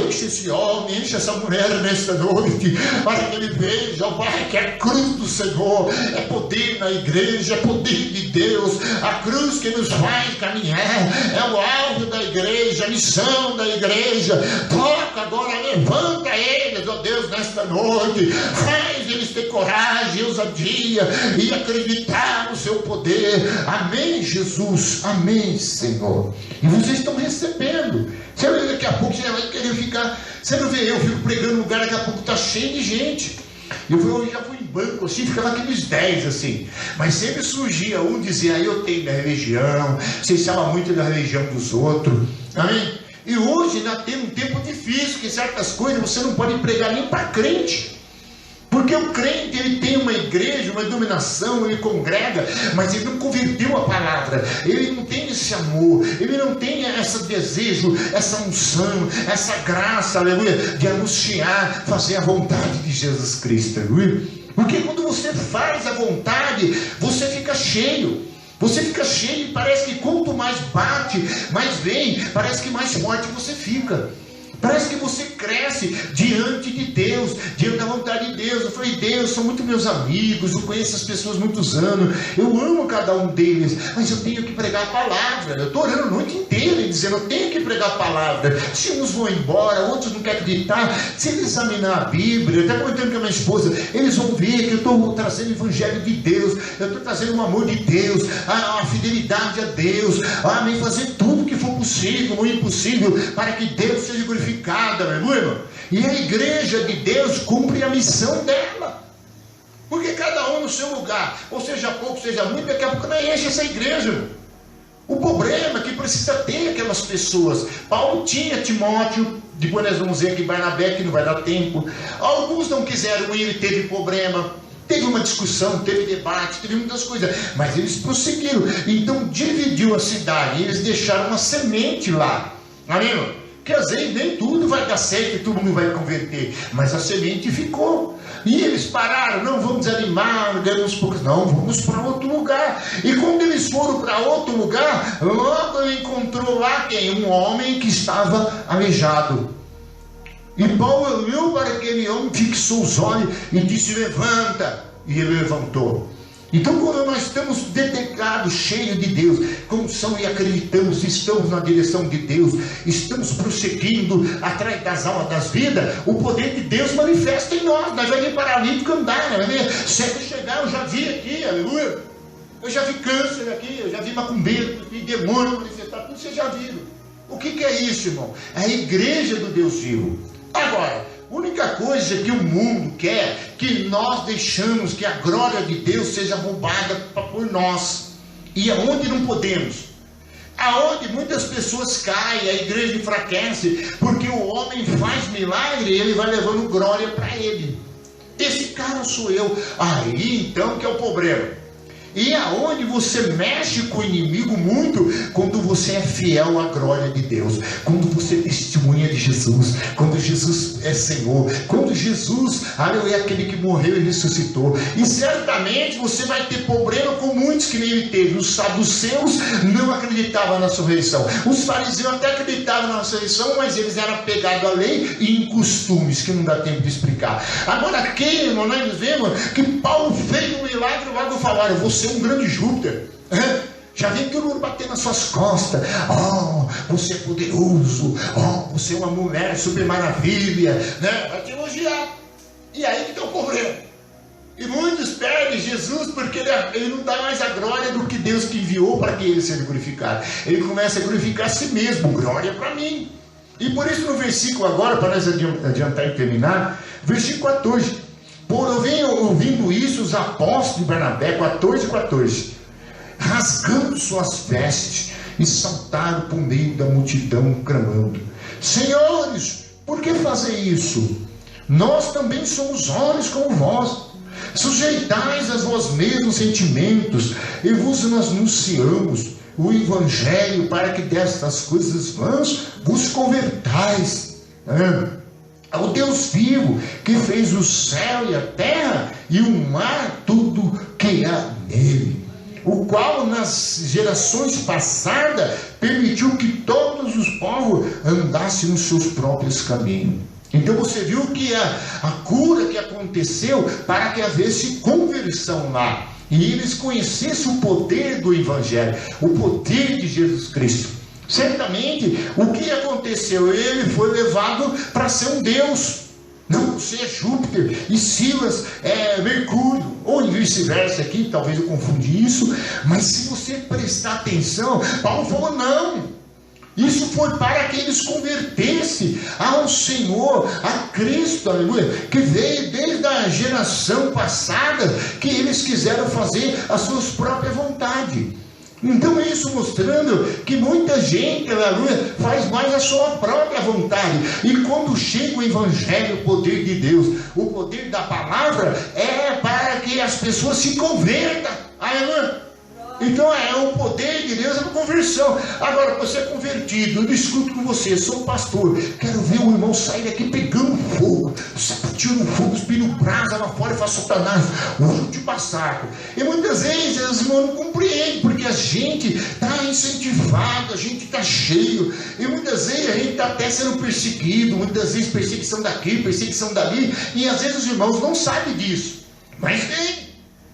[SPEAKER 3] Enche esse homem, enche essa mulher nesta noite, para que ele veja, Pai, que a cruz do Senhor é poder na igreja, é poder de Deus. A cruz que nos faz caminhar é o alvo da igreja, a missão da igreja. Toca agora, levanta eles, ó Deus, nesta noite, faz eles ter coragem, ousadia e acreditar no seu poder. Amém, Jesus, amém, Senhor. E vocês estão recebendo. Você vê, daqui a pouco você vai querer ficar. Você não vê, eu fico pregando no lugar, daqui a pouco está cheio de gente. Eu já fui em banco assim, ficava aqueles 10 assim, mas sempre surgia um, dizia, eu tenho minha religião, vocês falam muito da religião dos outros, amém? E hoje ainda tem um tempo difícil, que certas coisas você não pode pregar nem para crente. Porque o crente, ele tem uma igreja, uma iluminação, ele congrega, mas ele não converteu a palavra, ele não tem esse amor, ele não tem esse desejo, essa unção, essa graça, aleluia, de anunciar, fazer a vontade de Jesus Cristo, aleluia. Porque quando você faz a vontade, você fica cheio. Você fica cheio e parece que quanto mais bate, mais vem, parece que mais forte você fica. Parece que você cresce diante de Deus, diante da vontade de Deus. Eu falei, Deus, são muito meus amigos, eu conheço as pessoas há muitos anos, eu amo cada um deles, mas eu tenho que pregar a palavra. Eu estou orando a noite inteira e dizendo, eu tenho que pregar a palavra. Se uns vão embora, outros não querem acreditar, se eles examinar a Bíblia, eu estou comentando com a minha esposa, eles vão ver que eu estou trazendo o Evangelho de Deus, eu estou trazendo o amor de Deus, a fidelidade a Deus, amém, fazer tudo que for possível, ou impossível, para que Deus seja glorificado. Aleluia. E a igreja de Deus cumpre a missão dela, porque cada um no seu lugar, ou seja pouco, seja muito, daqui a pouco não enche essa igreja. O problema é que precisa ter aquelas pessoas. Paulo tinha Timóteo, depois nós vamos ver aqui Barnabé, que não vai dar tempo. Alguns não quiseram ir, teve problema, teve uma discussão, teve debate, teve muitas coisas, mas eles prosseguiram. Então dividiu a cidade, eles deixaram uma semente lá, amém? Que às vezes nem tudo vai dar certo e todo mundo vai converter, mas a semente ficou. E eles pararam, não vamos desanimar, demos poucos, não, vamos para outro lugar. E quando eles foram para outro lugar, logo ele encontrou lá quem? Um homem que estava aleijado. E Paulo olhou para aquele homem, fixou os olhos e disse, levanta. E ele levantou. Então quando nós estamos dedicados, cheios de Deus, com unção e acreditamos, estamos na direção de Deus, estamos prosseguindo atrás das almas das vidas, o poder de Deus manifesta em nós. Nós vamos ver paralítico andar, né? Cego chegar, eu já vi aqui, aleluia. Eu já vi câncer aqui, eu já vi macumbeiro, vi demônio manifestar, tudo vocês já viram. O que é isso, irmão? É a igreja do Deus vivo. Agora, a única coisa que o mundo quer, que nós deixamos que a glória de Deus seja roubada por nós. E aonde não podemos? Aonde muitas pessoas caem, a igreja enfraquece, porque o homem faz milagre e ele vai levando glória para ele. Esse cara sou eu. Aí então que é o problema. E aonde você mexe com o inimigo muito, quando você é fiel à glória de Deus, quando você testemunha de Jesus, quando Jesus é Senhor, quando Jesus, aleluia, é aquele que morreu e ressuscitou. E certamente você vai ter problema com muitos que nem ele teve. Os saduceus não acreditavam na ressurreição. Os fariseus até acreditavam na ressurreição, mas eles eram apegados à lei e em costumes, que não dá tempo de explicar. Agora aqui, nós vemos que Paulo fez um milagre, logo falaram: você é um grande Júpiter. Já vem todo mundo bater nas suas costas. Oh, você é poderoso. Oh, você é uma mulher super maravilha, né? Vai te elogiar. E aí que está o problema. E muitos perdem Jesus porque ele não dá mais a glória do que Deus que enviou para que ele seja glorificado. Ele começa a glorificar a si mesmo. Glória para mim. E por isso no versículo agora, para nós adiantar e terminar, versículo 14. Por ouvindo isso, os apóstolos de Barnabé, 14, rasgando suas vestes, e saltaram por meio da multidão, clamando: Senhores, por que fazem isso? Nós também somos homens como vós. Sujeitais a vós mesmos sentimentos, e vos anunciamos o Evangelho, para que destas coisas vãs vos convertais ao Deus vivo, que fez o céu e a terra e o mar, tudo que há nele, o qual nas gerações passadas permitiu que todos os povos andassem nos seus próprios caminhos. Então você viu que a cura que aconteceu para que houvesse conversão lá, e eles conhecessem o poder do Evangelho, o poder de Jesus Cristo. Certamente, o que aconteceu? Ele foi levado para ser um Deus. Não, você é Júpiter e Silas é Mercúrio, ou vice-versa aqui, talvez eu confundi isso. Mas se você prestar atenção, Paulo falou: não, isso foi para que eles convertessem ao Senhor, a Cristo, aleluia, que veio desde a geração passada, que eles quiseram fazer a sua própria vontade. Então isso mostrando que muita gente, aleluia, faz mais a sua própria vontade. E quando chega o Evangelho, o poder de Deus, o poder da palavra, é para que as pessoas se convertam, aleluia. Então o poder de Deus é uma conversão. Agora, você é convertido, eu discuto com você, sou pastor, quero ver o irmão sair daqui pegando fogo, tirando fogo, espinho brasa lá fora e faz Satanás, de massacre. E muitas vezes os irmãos não compreendem, porque a gente está incentivado, a gente está cheio, e muitas vezes a gente está até sendo perseguido, muitas vezes perseguição daqui, perseguição dali, e às vezes os irmãos não sabem disso, mas vem.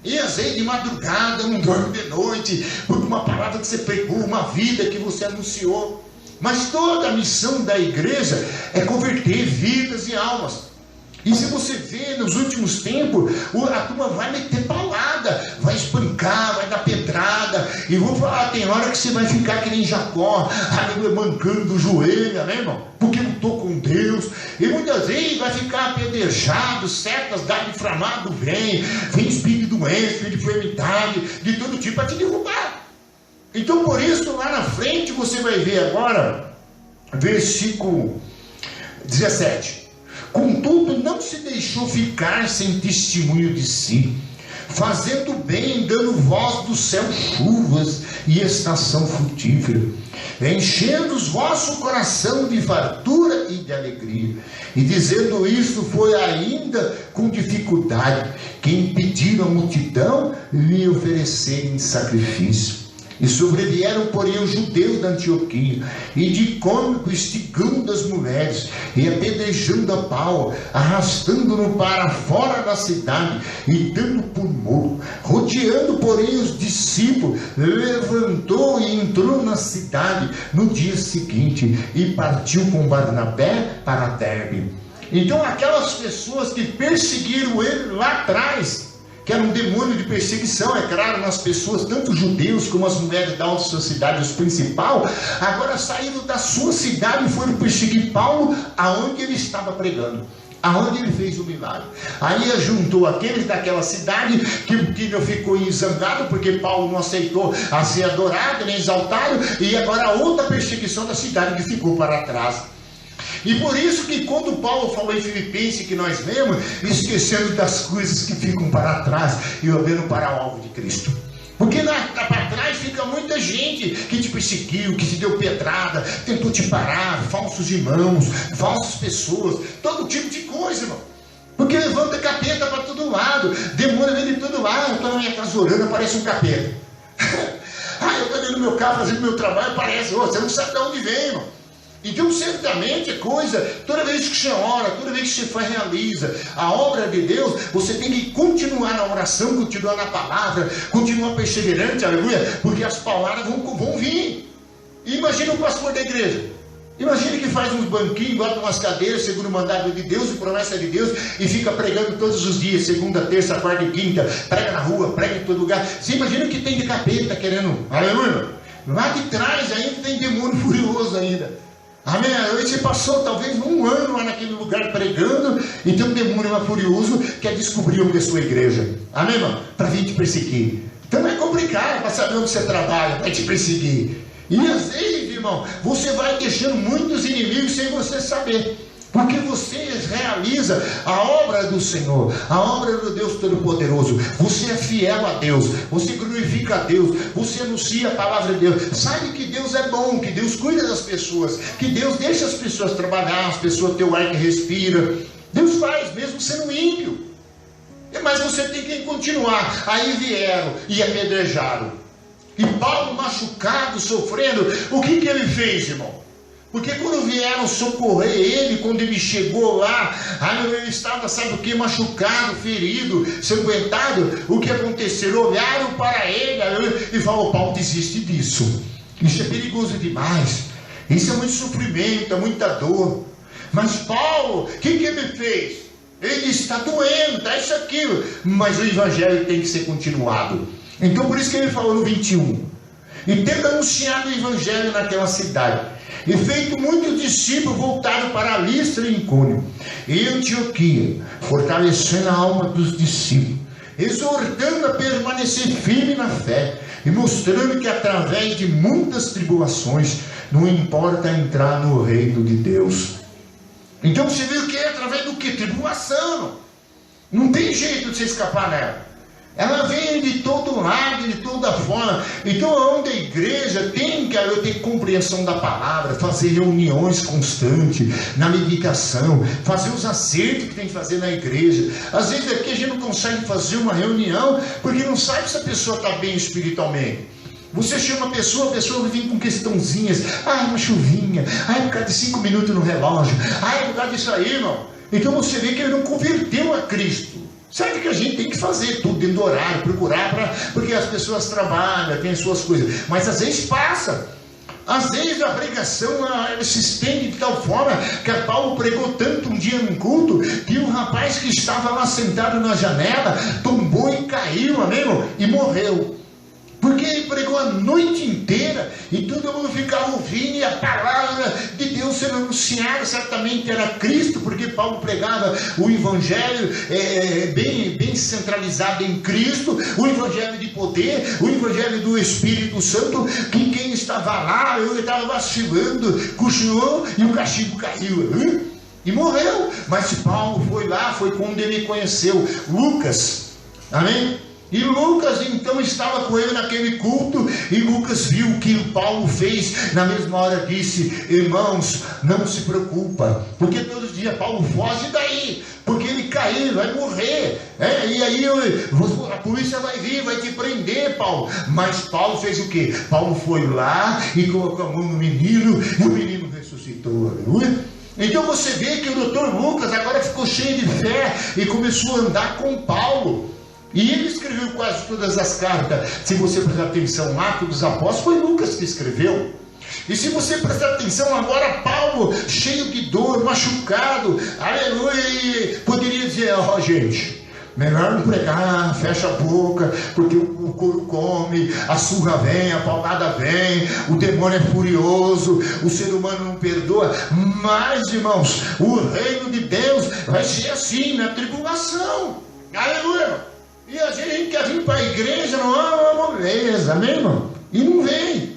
[SPEAKER 3] E às vezes de madrugada, não dorme de noite, por uma palavra que você pregou, uma vida que você anunciou. Mas toda a missão da igreja é converter vidas e almas. E se você vê nos últimos tempos, a turma vai meter paulada, vai espancar, vai dar pedrada. E vou falar, tem hora que você vai ficar que nem Jacó, mancando do joelho, né, irmão? Porque lutou com Deus. E muitas vezes vai ficar apedrejado, setas, gado inflamado, vem espírito doente, espírito de enfermidade, de todo tipo, para te derrubar. Então por isso lá na frente você vai ver agora, versículo 17. Contudo, não se deixou ficar sem testemunho de si, fazendo bem, dando voz do céu chuvas e estação frutífera, enchendo os vosso coração de fartura e de alegria. E dizendo isso, foi ainda com dificuldade que impediram a multidão lhe oferecerem sacrifício. E sobrevieram, porém, os judeus da Antioquia, e de cômico instigando as mulheres, e apedrejando a Paulo, arrastando-no para fora da cidade, e dando por morto. Rodeando, porém, os discípulos, levantou e entrou na cidade no dia seguinte, e partiu com Barnabé para Derbe. Então aquelas pessoas que perseguiram ele lá atrás, que era um demônio de perseguição, é claro, nas pessoas, tanto os judeus como as mulheres da sua cidade, os principais, agora saíram da sua cidade e foram perseguir Paulo, aonde ele estava pregando, aonde ele fez o milagre. Aí juntou aqueles daquela cidade que não ficou zangado, porque Paulo não aceitou a ser adorado, nem exaltado, e agora a outra perseguição da cidade que ficou para trás. E por isso que quando Paulo falou em Filipenses, que nós lemos, esquecendo das coisas que ficam para trás e olhando para o alvo de Cristo. Porque para trás fica muita gente que te perseguiu, que te deu pedrada, tentou te parar, falsos irmãos, falsas pessoas, todo tipo de coisa, irmão. Porque levanta capeta para todo lado, demônio vem de todo lado. Eu estou na minha casa orando, aparece um capeta. Eu estou dentro do meu carro fazendo meu trabalho, aparece, você não sabe de onde vem, irmão. Então, certamente é coisa, toda vez que você ora, toda vez que você realiza a obra de Deus, você tem que continuar na oração, continuar na palavra, continuar perseverante, aleluia, porque as palavras vão vir. E imagina o pastor da igreja. Imagine que faz uns banquinhos, bota umas cadeiras, segundo o mandado de Deus e promessa de Deus, e fica pregando todos os dias, segunda, terça, quarta e quinta, prega na rua, prega em todo lugar. Você imagina o que tem de capeta querendo, aleluia? Lá de trás ainda tem demônio furioso ainda. Amém? Você passou talvez um ano lá naquele lugar pregando, e tem um demônio lá furioso que quer descobrir onde é a sua igreja. Amém, irmão? Para vir te perseguir. Então é complicado para saber onde você trabalha, para te perseguir. E às vezes, irmão, você vai deixando muitos inimigos sem você saber. Porque você realiza a obra do Senhor, a obra do Deus Todo-Poderoso. Você é fiel a Deus, você glorifica a Deus, você anuncia a palavra de Deus. Sabe que Deus é bom, que Deus cuida das pessoas, que Deus deixa as pessoas trabalhar, as pessoas ter o ar que respira. Deus faz, mesmo sendo ímpio. Mas você tem que continuar. Aí vieram e apedrejaram. E Paulo machucado, sofrendo, o que ele fez, irmão? Porque quando vieram socorrer ele, quando ele chegou lá, ele estava, sabe o que, machucado, ferido, sanguentado. O que aconteceu? Olharam para ele e falaram: Paulo, desiste disso. Isso é perigoso demais. Isso é muito sofrimento, é muita dor. Mas Paulo, o que ele fez? Ele está doendo, está isso, aquilo. Mas o evangelho tem que ser continuado. Então por isso que ele falou no 21. E tendo anunciado o evangelho naquela cidade, e feito muitos discípulos, voltaram para Listra e Icônio e Antioquia, fortalecendo a alma dos discípulos, exortando a permanecer firme na fé, e mostrando que através de muitas tribulações não importa entrar no reino de Deus. Então você vê o que é através do que? Tribulação. Não tem jeito de você escapar dela. Ela vem de todo lado, de toda forma. Então, onde a igreja tem que ter compreensão da palavra, fazer reuniões constantes, na meditação, fazer os acertos que tem que fazer na igreja. Às vezes aqui a gente não consegue fazer uma reunião, porque não sabe se a pessoa está bem espiritualmente. Você chama a pessoa vai vir com questãozinhas. Uma chuvinha. Por causa de 5 minutos no relógio. É por causa disso aí, irmão. Então você vê que ele não converteu a Cristo. Sabe que a gente tem que fazer tudo dentro do horário, procurar, porque as pessoas trabalham, tem as suas coisas, mas às vezes passa. Às vezes a pregação se estende de tal forma que a Paulo pregou tanto um dia num culto, que um rapaz que estava lá sentado na janela tombou e caiu, amém, e morreu. Porque ele pregou a noite inteira e todo mundo ficava ouvindo, e a palavra de Deus sendo anunciada, certamente era Cristo, porque Paulo pregava o evangelho bem centralizado em Cristo, o evangelho de poder, o evangelho do Espírito Santo, que quem estava lá, ele estava vacilando, cochilou e o castigo caiu e morreu. Mas Paulo foi lá, foi quando ele conheceu Lucas, amém? E Lucas então estava com ele naquele culto, e Lucas viu o que Paulo fez. Na mesma hora disse: irmãos, não se preocupa, porque todos os dias Paulo foge daí, porque ele caiu, vai morrer, e aí a polícia vai vir, vai te prender, Paulo. Mas Paulo fez o que? Paulo foi lá e colocou a mão no menino, e o menino ressuscitou, aleluia. Então você vê que o doutor Lucas agora ficou cheio de fé e começou a andar com Paulo. E ele escreveu quase todas as cartas. Se você prestar atenção, Atos dos Apóstolos, foi Lucas que escreveu. E se você prestar atenção agora, Paulo, cheio de dor, machucado, aleluia, e poderia dizer: gente, melhor não pregar, fecha a boca, porque o couro come, a surra vem, a paulada vem, o demônio é furioso, o ser humano não perdoa. Mas, irmãos, o reino de Deus vai ser assim, na tribulação, aleluia. E a gente quer vir para a igreja, não, beleza, amém, irmão? E não vem.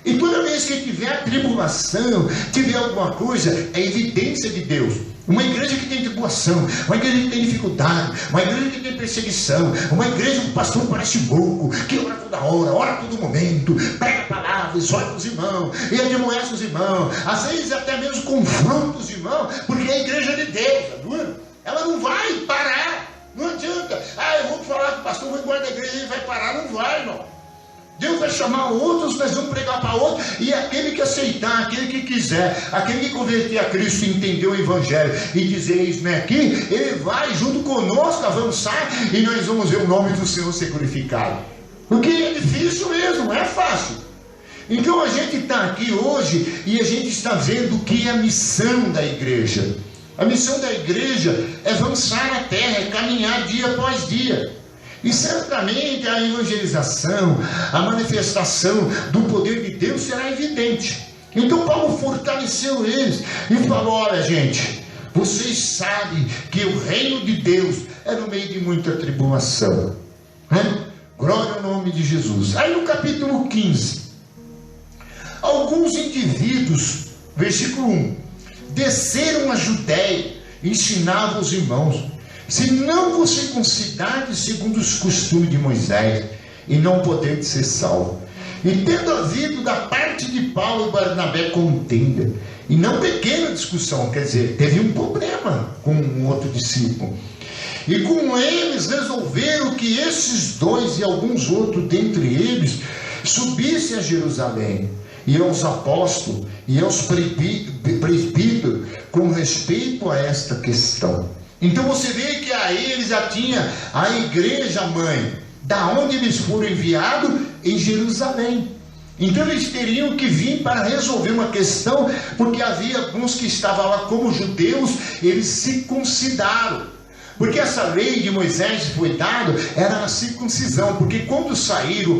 [SPEAKER 3] E toda vez que tiver tribulação, tiver alguma coisa, é evidência de Deus. Uma igreja que tem tribulação, uma igreja que tem dificuldade, uma igreja que tem perseguição, uma igreja que o pastor parece louco, que ora toda hora, ora todo momento, prega a palavra, exorta os irmãos, e admoesta os irmãos, às vezes até mesmo confronta os irmãos, porque é a igreja de Deus, tá vendo? Ela não vai parar, não adianta. Eu vou falar que o pastor vai embora da igreja e ele vai parar, não vai, irmão. Deus vai chamar outros, nós vamos pregar para outros, e aquele que aceitar, aquele que quiser, aquele que converter a Cristo, entender o Evangelho e dizer eis-me aqui, ele vai junto conosco avançar e nós vamos ver o nome do Senhor ser glorificado. Porque é difícil mesmo, não é fácil. Então a gente está aqui hoje e a gente está vendo o que é a missão da igreja. A missão da igreja é avançar na terra, é caminhar dia após dia. E certamente a evangelização, a manifestação do poder de Deus será evidente. Então Paulo fortaleceu eles e falou: olha, gente, vocês sabem que o reino de Deus é no meio de muita tribulação, né? Glória ao nome de Jesus. Aí no capítulo 15, alguns indivíduos, versículo 1, desceram a Judéia e ensinavam os irmãos: se não vos circuncidar segundo os costumes de Moisés, e não podeis ser salvo. E tendo havido da parte de Paulo e Barnabé contenda, e não pequena discussão, quer dizer, teve um problema com um outro discípulo. E com eles resolveram que esses dois e alguns outros dentre eles subissem a Jerusalém, e aos apóstolos e aos presbíteros, com respeito a esta questão. Então você vê que aí eles já tinham a igreja mãe, da onde eles foram enviados, em Jerusalém. Então eles teriam que vir para resolver uma questão, porque havia alguns que estavam lá como judeus, eles circuncidaram. Porque essa lei de Moisés foi dada, era a circuncisão, porque quando saíram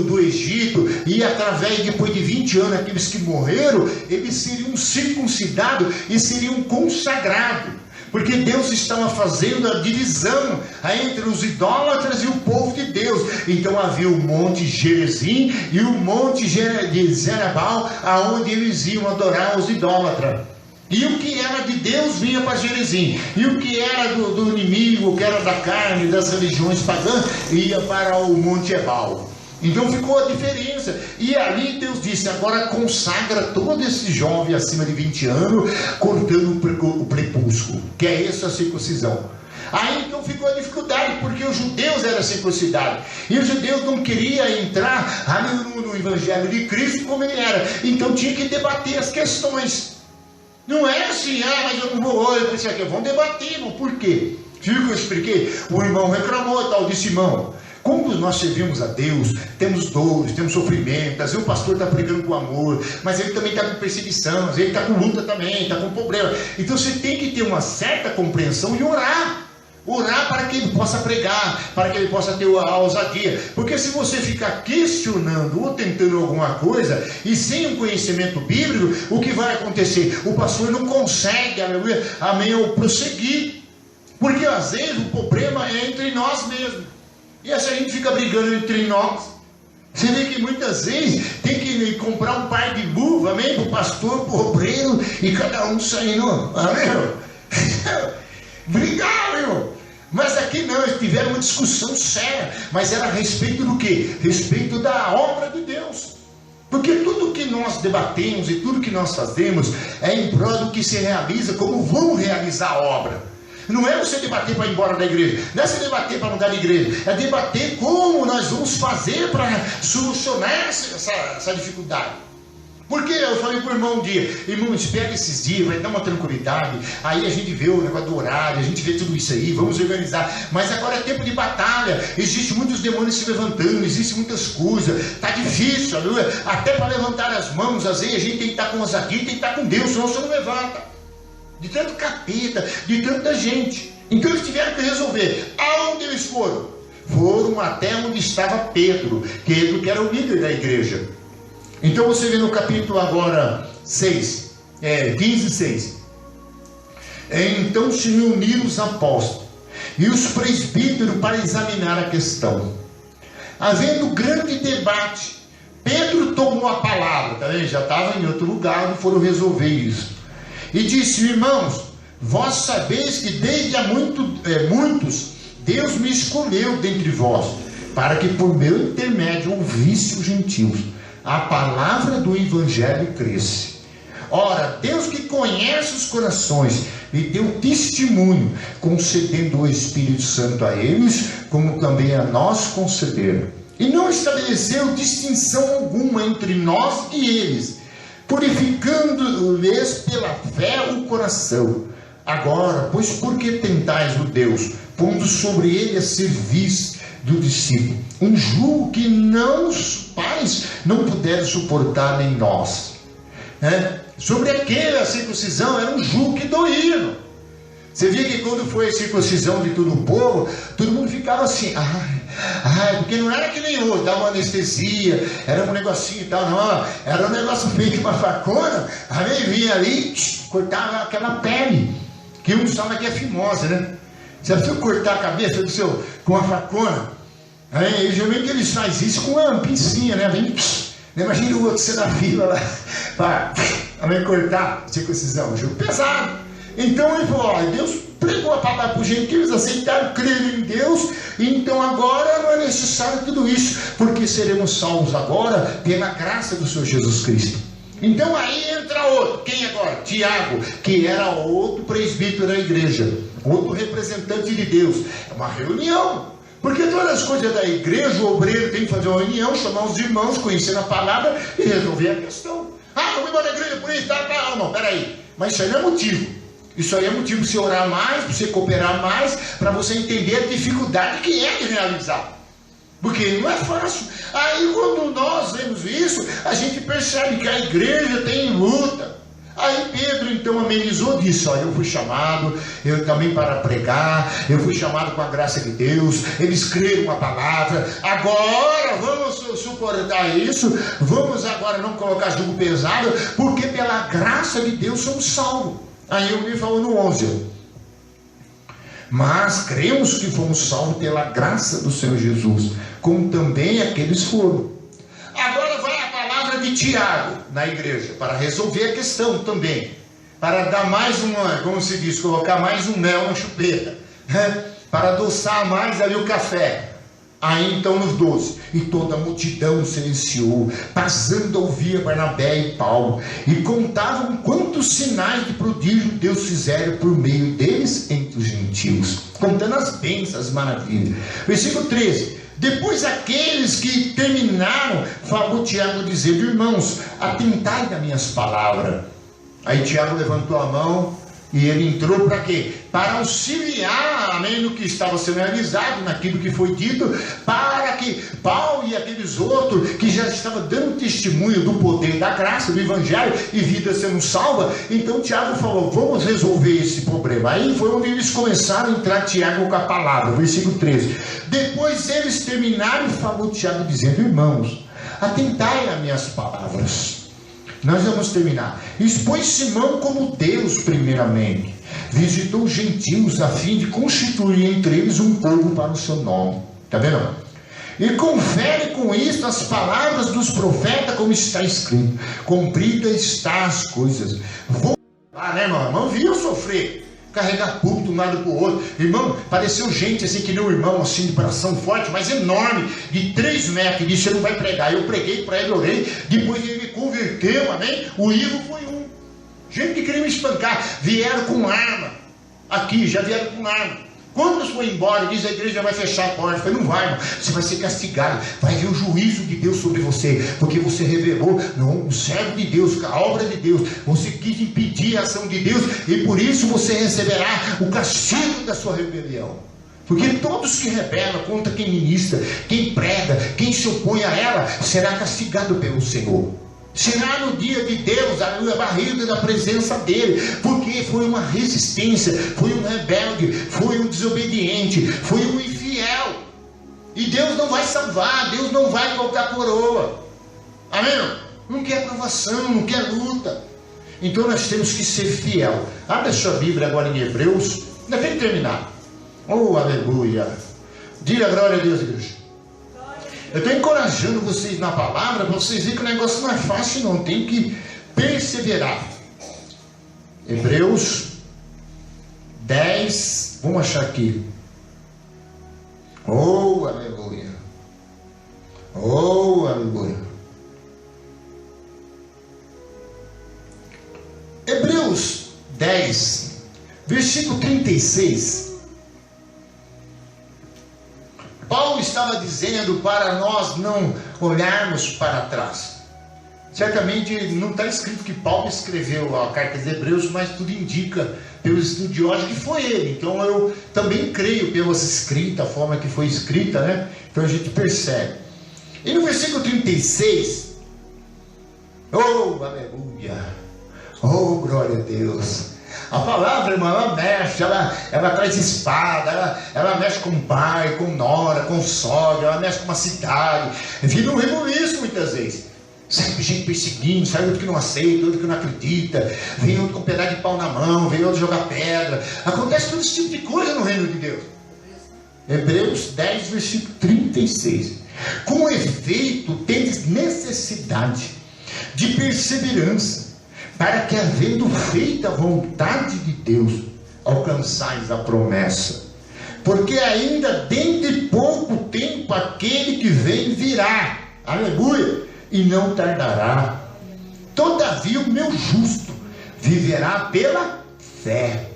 [SPEAKER 3] do Egito, e através, depois de 20 anos, aqueles que morreram, eles seriam circuncidados e seriam consagrados. Porque Deus estava fazendo a divisão entre os idólatras e o povo de Deus. Então havia o monte Gerizim e o monte de Zerabal, aonde eles iam adorar os idólatras. E o que era de Deus vinha para Gerizim, e o que era do inimigo, o que era da carne, das religiões pagãs, ia para o monte Ebal. Então ficou a diferença. E ali Deus disse: agora consagra todo esse jovem acima de 20 anos, cortando o prepúsculo, que é essa circuncisão. Aí então ficou a dificuldade, porque os judeus eram circuncidados, e os judeus não queriam entrar ali no Evangelho de Cristo como ele era. Então tinha que debater as questões. Não é assim: mas eu não vou, eu pensei aqui, vamos debater, não. Por quê? Viu que eu expliquei? O irmão reclamou e tal, disse: irmão, como nós servimos a Deus, temos dores, temos sofrimento, às vezes o pastor está pregando com amor, mas ele também está com perseguição, às vezes ele está com luta também, está com problema. Então você tem que ter uma certa compreensão e orar. Orar para que ele possa pregar, para que ele possa ter a ousadia. Porque se você ficar questionando ou tentando alguma coisa, e sem um conhecimento bíblico, o que vai acontecer? O pastor não consegue, aleluia, amém, ou prosseguir. Porque às vezes o problema é entre nós mesmos. E assim a gente fica brigando entre nós. Você vê que muitas vezes tem que comprar um par de luva, amém, para o pastor, para o obreiro, e cada um saindo, amém? Brigaram, irmão. Mas aqui não, eles tiveram uma discussão séria, mas era a respeito do quê? Respeito da obra de Deus. Porque tudo que nós debatemos e tudo que nós fazemos é em prol do que se realiza, como vão realizar a obra. Não é você debater para ir embora da igreja, não é você debater para mudar de igreja, é debater como nós vamos fazer para solucionar essa dificuldade. Porque eu falei para o irmão um dia: irmão, espera esses dias, vai dar uma tranquilidade, aí a gente vê o negócio do horário, a gente vê tudo isso aí, vamos organizar. Mas agora é tempo de batalha, existem muitos demônios se levantando, existem muitas coisas, está difícil, aleluia. Até para levantar as mãos, às vezes a gente tem que estar com ousadia, tem que estar com Deus, senão você não levanta. De tanto capeta, de tanta gente. Então eles tiveram que resolver. Aonde eles foram? Foram até onde estava Pedro, que era o líder da igreja. Então você vê no capítulo agora 15, 6. Então se reuniram os apóstolos e os presbíteros para examinar a questão. Havendo grande debate, Pedro tomou a palavra, tá vendo? Já estava em outro lugar onde foram resolver isso. E disse: irmãos, vós sabeis que desde há muitos Deus me escolheu dentre vós, para que por meu intermédio ouvisse os gentios a palavra do evangelho cresce. Ora, Deus que conhece os corações lhe deu testemunho, concedendo o Espírito Santo a eles, como também a nós concederam. E não estabeleceu distinção alguma entre nós e eles, purificando-lhes pela fé o coração. Agora, pois por que tentais o Deus, pondo sobre ele a cerviz do discípulo, um jugo que não os pais não puderam suportar, nem nós? Sobre aquela circuncisão era um jugo que doía. Você via que quando foi a circuncisão de todo o povo, todo mundo ficava assim, porque não era que nem hoje, dava uma anestesia, era um negocinho e tal, não, era um negócio feito com uma facona, aí vinha ali, cortava aquela pele, que um sabe que é fimosa, né? Você precisa cortar a cabeça do seu com uma facona, aí geralmente eles fazem isso com uma pincinha, né? Vem, imagina o outro ser da fila lá, para cortar a circuncisão, jogo pesado. Então ele falou: Deus pregou a palavra para os gentios, aceitaram, creram em Deus, então agora não é necessário tudo isso, porque seremos salvos agora pela graça do Senhor Jesus Cristo. Então aí entra outro, quem agora? Tiago, que era outro presbítero da igreja, outro representante de Deus. É uma reunião, porque todas as coisas da igreja, o obreiro tem que fazer uma reunião, chamar os irmãos, conhecer a palavra e resolver a questão. Eu vou embora da igreja por isso, não, peraí, mas isso aí não é motivo. Isso aí é motivo para você orar mais, para você cooperar mais, para você entender a dificuldade que é de realizar. Porque não é fácil. Aí quando nós vemos isso, a gente percebe que a igreja tem luta. Aí Pedro então amenizou, disse: eu fui chamado, eu também para pregar, eu fui chamado com a graça de Deus, eles creram a palavra, agora vamos suportar isso, vamos agora não colocar jugo pesado, porque pela graça de Deus somos salvos. Aí ele falou no 11: mas cremos que fomos salvos pela graça do Senhor Jesus, como também aqueles foram. Agora vai a palavra de Tiago na igreja, para resolver a questão também, para dar mais como se diz, colocar mais um mel na chupeta, para adoçar mais ali o café. Aí então nos 12, e toda a multidão silenciou, passando a ouvir Barnabé e Paulo, e contavam quantos sinais de prodígio Deus fizera por meio deles entre os gentios, contando as bênçãos, as maravilhas. Versículo 13: depois aqueles que terminaram, falou Tiago dizendo: irmãos, atentai nas minhas palavras. Aí Tiago levantou a mão e ele entrou para quê? Para auxiliar, amém, no que estava sendo realizado, naquilo que foi dito, para que Paulo e aqueles outros que já estavam dando testemunho do poder, da graça, do evangelho e vida sendo salva. Então Tiago falou: vamos resolver esse problema. Aí foi onde eles começaram a entrar, Tiago, com a palavra. Versículo 13: depois eles terminaram, falou Tiago dizendo: irmãos, atentai às minhas palavras. Nós vamos terminar. Expôs Simão como Deus primeiramente, visitou os gentios a fim de constituir entre eles um povo para o seu nome. Está vendo? E confere com isso as palavras dos profetas, como está escrito: cumprida está as coisas. Vou lá, né, irmão? Irmão, viu eu sofrer, carregar púlpito de um lado para o outro. Irmão, pareceu gente assim, que nem um irmão assim, de coração forte, mas enorme, de 3 metros, disse: você não vai pregar. Eu preguei para ele, orei, depois ele me converteu, amém? O Ivo foi um. Gente que queria me espancar, vieram com arma, aqui, já vieram com arma. Quando foi embora, diz: a igreja vai fechar a porta. Eu falei: não vai, irmão, você vai ser castigado, vai vir o juízo de Deus sobre você, porque você revelou o servo de Deus, a obra de Deus, você quis impedir a ação de Deus, e por isso você receberá o castigo da sua rebelião. Porque todos que rebelam contra quem ministra, quem prega, quem se opõe a ela, será castigado pelo Senhor. Será no dia de Deus, a barriga da presença dele, porque foi uma resistência, foi um rebelde, foi um desobediente, foi um infiel, e Deus não vai salvar, Deus não vai colocar coroa, amém? Não quer provação, não quer luta. Então nós temos que ser fiel. Abre a sua Bíblia agora em Hebreus, ainda tem que terminar. Oh, aleluia, diga glória a Deus, igreja. Eu estou encorajando vocês na palavra para vocês verem que o negócio não é fácil não, tem que perseverar. Hebreus 10, vamos achar aqui. Oh, aleluia. Oh, aleluia. Hebreus 10, versículo 36. Paulo estava dizendo para nós não olharmos para trás. Certamente não está escrito que Paulo escreveu a carta de Hebreus, mas tudo indica pelos estudiosos que foi ele. Então eu também creio pelas escritas, a forma que foi escrita, né? Então a gente percebe. E no versículo 36, oh, aleluia, oh, glória a Deus. A palavra, irmã, ela mexe, ela traz espada, ela mexe com pai, com nora, com sogra, ela mexe com uma cidade. Vira um rebuliço muitas vezes. Sai gente perseguindo, sai outro que não aceita, outro que não acredita, vem outro com um pedaço de pau na mão, vem outro jogar pedra. Acontece todo esse tipo de coisa no reino de Deus. Hebreus 10, versículo 36. Com efeito, tendes necessidade de perseverança, para que, havendo feito a vontade de Deus, alcançais a promessa. Porque ainda dentro de pouco tempo aquele que vem virá, aleluia, e não tardará. Todavia o meu justo viverá pela fé,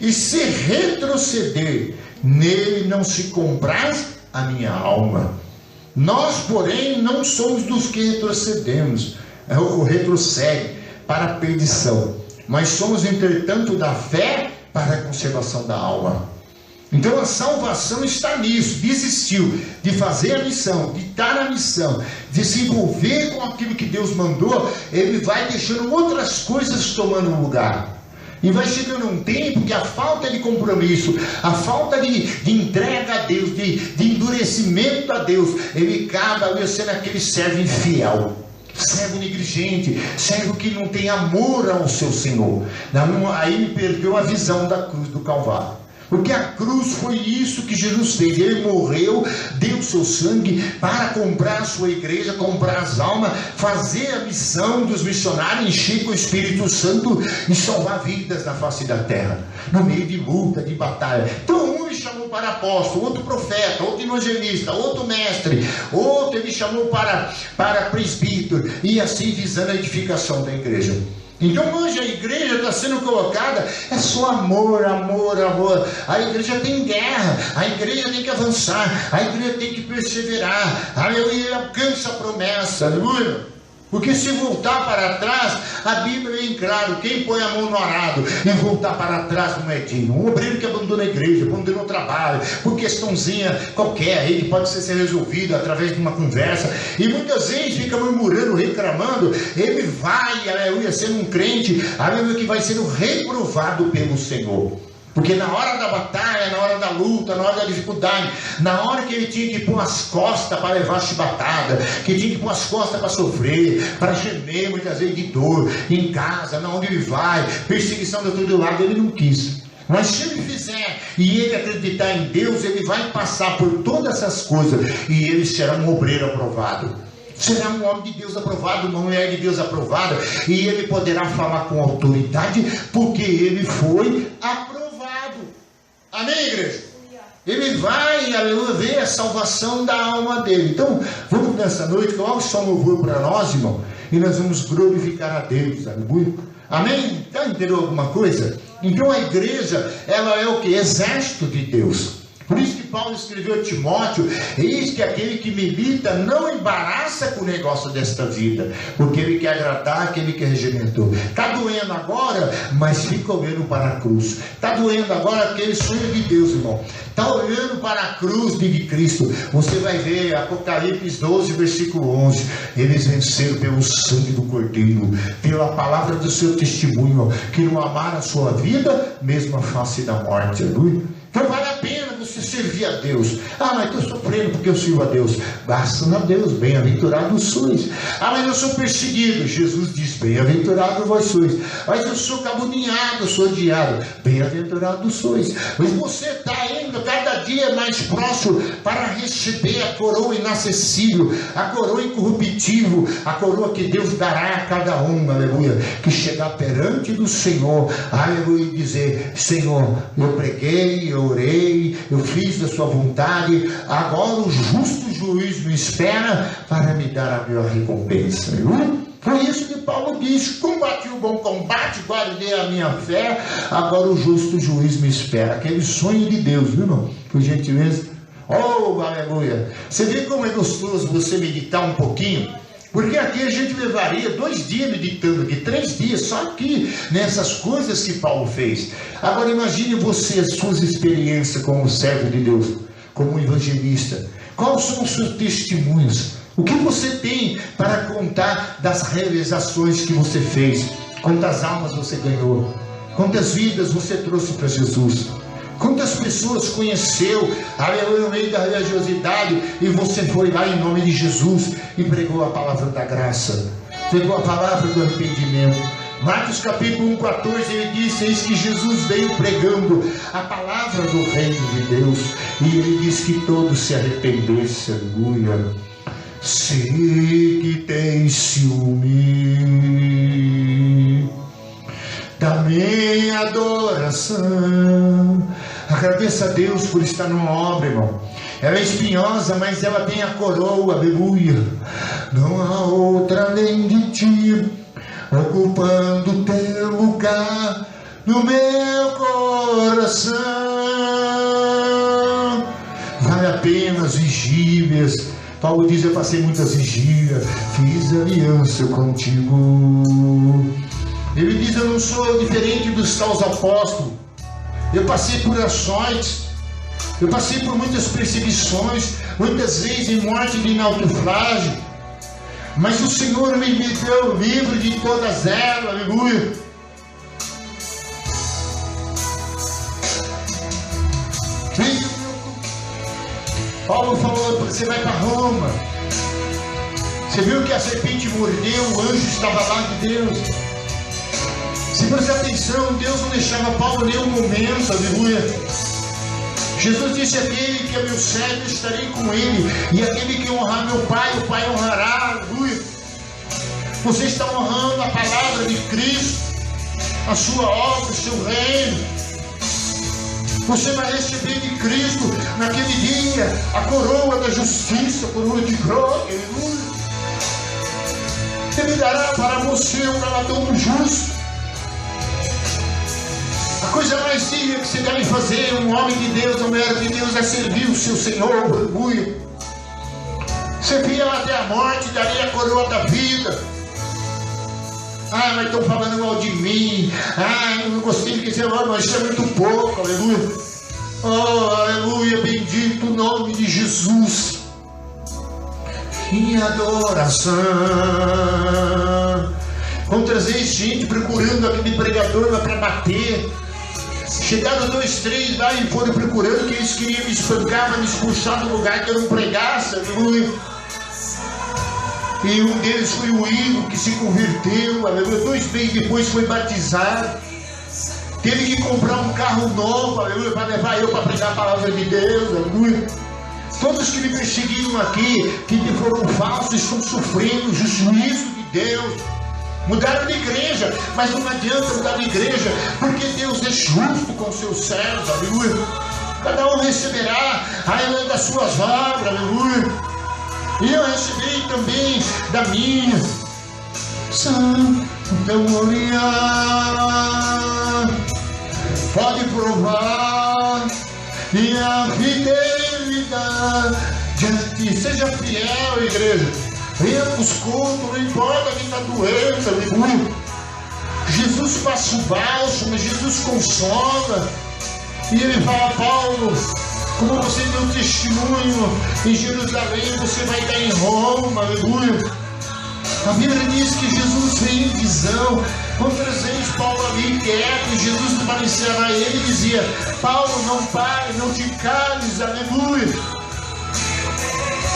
[SPEAKER 3] e se retroceder, nele não se compraz a minha alma. Nós, porém, não somos dos que retrocedemos, ou retrocede para a perdição, mas somos, entretanto, da fé para a conservação da alma. Então a salvação está nisso, desistiu de fazer a missão, de estar na missão, de se envolver com aquilo que Deus mandou, ele vai deixando outras coisas tomando lugar. E vai chegando um tempo que a falta de compromisso, a falta de entrega a Deus, de endurecimento a Deus, ele acaba sendo aquele servo infiel, servo negligente, servo que não tem amor ao seu Senhor. Aí ele perdeu a visão da cruz do Calvário. Porque a cruz foi isso que Jesus fez. Ele morreu, deu seu sangue para comprar a sua igreja, comprar as almas, fazer a missão dos missionários, encher com o Espírito Santo e salvar vidas na face da terra, no meio de luta, de batalha. Então um ele chamou para apóstolo, outro profeta, outro evangelista, outro mestre, outro ele chamou para presbítero, e assim visando a edificação da igreja. Então hoje a igreja está sendo colocada, é só amor, amor, amor. A igreja tem guerra, a igreja tem que avançar, a igreja tem que perseverar, aleluia, alcança a promessa, aleluia. Porque se voltar para trás, a Bíblia é em claro, quem põe a mão no arado e voltar para trás não é digno. Um obreiro que abandona a igreja, abandona o trabalho, por questãozinha qualquer, ele pode ser resolvido através de uma conversa, e muitas vezes fica murmurando, reclamando, ele vai, aleluia, sendo um crente, aleluia, que vai sendo reprovado pelo Senhor. Porque na hora da batalha, na hora da luta, na hora da dificuldade, na hora que ele tinha que pôr as costas para levar a chibatada, que tinha que pôr as costas para sofrer, para gemer muitas vezes de dor, em casa, na onde ele vai, perseguição de todo lado, ele não quis. Mas se ele fizer e ele acreditar em Deus, ele vai passar por todas essas coisas e ele será um obreiro aprovado. Será um homem de Deus aprovado, uma mulher de Deus aprovada, e ele poderá falar com autoridade, porque ele foi aprovado. Amém, igreja? Ele vai, aleluia, ver a salvação da alma dele. Então, vamos nessa noite, coloque só um louvor para nós, irmão, e nós vamos glorificar a Deus, aleluia. Amém? Está entendendo alguma coisa? Então a igreja, ela é o que? Exército de Deus. Por isso que Paulo escreveu a Timóteo: eis que aquele que milita não embaraça com o negócio desta vida, porque ele quer agradar aquele que regimentou. Está doendo agora, mas fica olhando para a cruz. Está doendo agora aquele sonho de Deus, irmão. Está olhando para a cruz de Cristo. Você vai ver Apocalipse 12, versículo 11. Eles venceram pelo sangue do Cordeiro, pela palavra do seu testemunho, que não amaram a sua vida, mesmo a face da morte. Aleluia. Então vale a pena você você servia a Deus. Ah, mas estou sofrendo porque eu sirvo a Deus. Graças a Deus, bem-aventurados sois. Ah, mas eu sou perseguido. Jesus diz, bem-aventurado vós sois. Mas eu sou caluniado, eu sou odiado. Bem-aventurado sois. Mas você está indo cada dia mais próximo para receber a coroa inacessível, a coroa incorruptível, a coroa que Deus dará a cada um, aleluia, que chegar perante do Senhor, aleluia, e dizer, Senhor, eu preguei, eu orei, eu fiz da sua vontade, agora o justo juiz me espera para me dar a melhor recompensa, aleluia. Foi isso que Paulo disse, combati o bom combate, guardei a minha fé, agora o justo juiz me espera. Aquele sonho de Deus, viu, irmão? Por gentileza. Oh, aleluia. Você vê como é gostoso você meditar um pouquinho? Porque aqui a gente levaria 2 dias meditando, aqui 3 dias, só aqui, nessas coisas que Paulo fez. Agora imagine você, as suas experiências como servo de Deus, como evangelista. Quais são os seus testemunhos? O que você tem para contar das realizações que você fez? Quantas almas você ganhou? Quantas vidas você trouxe para Jesus? Quantas pessoas conheceu, aleluia, no meio da religiosidade, e você foi lá em nome de Jesus e pregou a palavra da graça, pregou a palavra do arrependimento. Marcos capítulo 1:14, ele disse, eis que Jesus veio pregando a palavra do reino de Deus, e ele disse que todos se arrependessem, aleluia. Sei que tem ciúme da minha adoração. Agradeça a Deus por estar numa obra, irmão. Ela é espinhosa, mas ela tem a coroa, aleluia. Não há outra além de ti, ocupando teu lugar no meu coração. Vale a pena as vigílias. Paulo diz, eu passei muitas vigílias, fiz aliança contigo. Ele diz, eu não sou diferente dos tais apóstolos. Eu passei por açoites, eu passei por muitas perseguições, muitas vezes em morte de naufrágio. Mas o Senhor me deu livre de todas elas, aleluia. Paulo falou, você vai para Roma. Você viu que a serpente mordeu, o anjo estava lá de Deus. Se prestar atenção, Deus não deixava Paulo em nenhum momento, aleluia. Jesus disse, aquele que é meu servo, eu estarei com ele. E aquele que honrar meu Pai, o Pai honrará, aleluia. Você está honrando a palavra de Cristo, a sua obra, o seu reino. Você vai receber de Cristo naquele dia a coroa da justiça, a coroa de glória, aleluia. Ele dará para você o galardão do justo. A coisa mais digna que você deve fazer, um homem de Deus, uma mulher de Deus, é servir o seu Senhor, aleluia. Servir ela até a morte, daria a coroa da vida. Ah, mas estão falando mal de mim. Ah, eu não gostei de dizer, mas isso é muito pouco, aleluia. Oh, aleluia, bendito o nome de Jesus. Em adoração. Quantas vezes gente procurando aquele pregador para bater. Chegaram 2, 3 lá e foram procurando, que eles queriam me espancar, me expulsar do lugar que eu não pregasse, aleluia. E um deles foi o Igor, que se converteu, aleluia. 2 meses depois foi batizado. Teve que comprar um carro novo, aleluia, para levar eu para pregar a palavra de Deus, aleluia. Todos que me perseguiram aqui, que foram falsos, estão sofrendo o juízo de Deus. Mudaram de igreja, mas não adianta mudar de igreja, porque Deus é justo com seus servos, aleluia. Cada um receberá, aleluia, das suas obras, aleluia. E eu receberei também da minha. Santa glória, pode provar minha fidelidade a ti. Seja fiel, igreja. Venha para os cultos, não importa quem está doente, aleluia. Jesus passa o bálsamo, Jesus consola. E ele fala, Paulo, como você deu testemunho em Jerusalém, você vai dar em Roma, aleluia. A Bíblia diz que Jesus veio em visão Outras vezes Paulo ali quieto, e Jesus aparecia a ele e dizia: Paulo, não pare, não te cales, aleluia.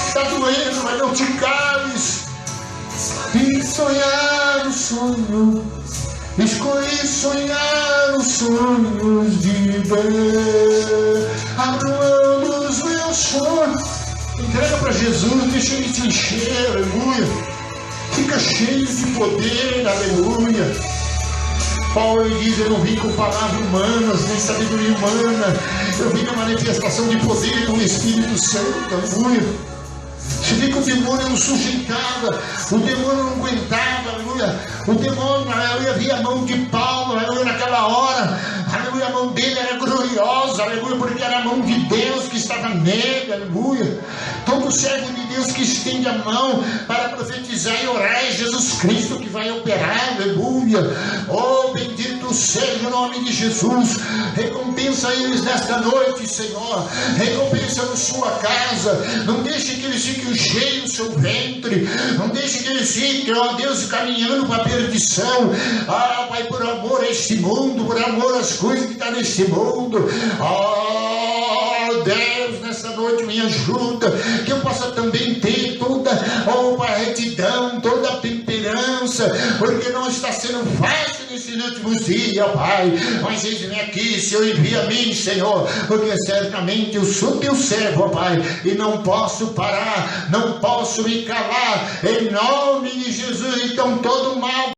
[SPEAKER 3] Está doendo, mas não te cales. E sonhar o sonho, escolhi sonhar os sonhos de Deus. Abra mão dos meus sonhos, entrega para Jesus, deixa Ele te encher, aleluia. Fica cheio de poder, aleluia. Paulo diz: eu não vim com palavras humanas, nem sabedoria humana, eu vim na manifestação de poder do Espírito Santo, aleluia. Você vê que o demônio não sujeitava, o demônio não aguentava, aleluia. O demônio, aleluia, via a mão de Paulo, aleluia, naquela hora, aleluia, a mão dele era gloriosa, aleluia, porque era a mão de Deus que estava nele, aleluia. Todo servo de Deus que estende a mão para profetizar e orar é Jesus Cristo que vai operar, aleluia. Oh, bendito seja o nome de Jesus. Recompensa eles nesta noite, Senhor. Recompensa na sua casa. Não deixe que eles fiquem cheios do seu ventre. Não deixe que eles fiquem, ó Deus, caminhando para a perdição. Ah, Pai, por amor a este mundo, por amor às coisas que estão neste mundo. Oh, Deus, nessa noite me ajuda, que eu possa também ter toda a retidão, toda a temperança, porque não está sendo fácil nesses últimos dias, Pai. Mas eis-me aqui, Senhor, envia a mim, Senhor, porque certamente eu sou teu servo, Pai, e não posso parar, não posso me calar, em nome de Jesus. Então todo mal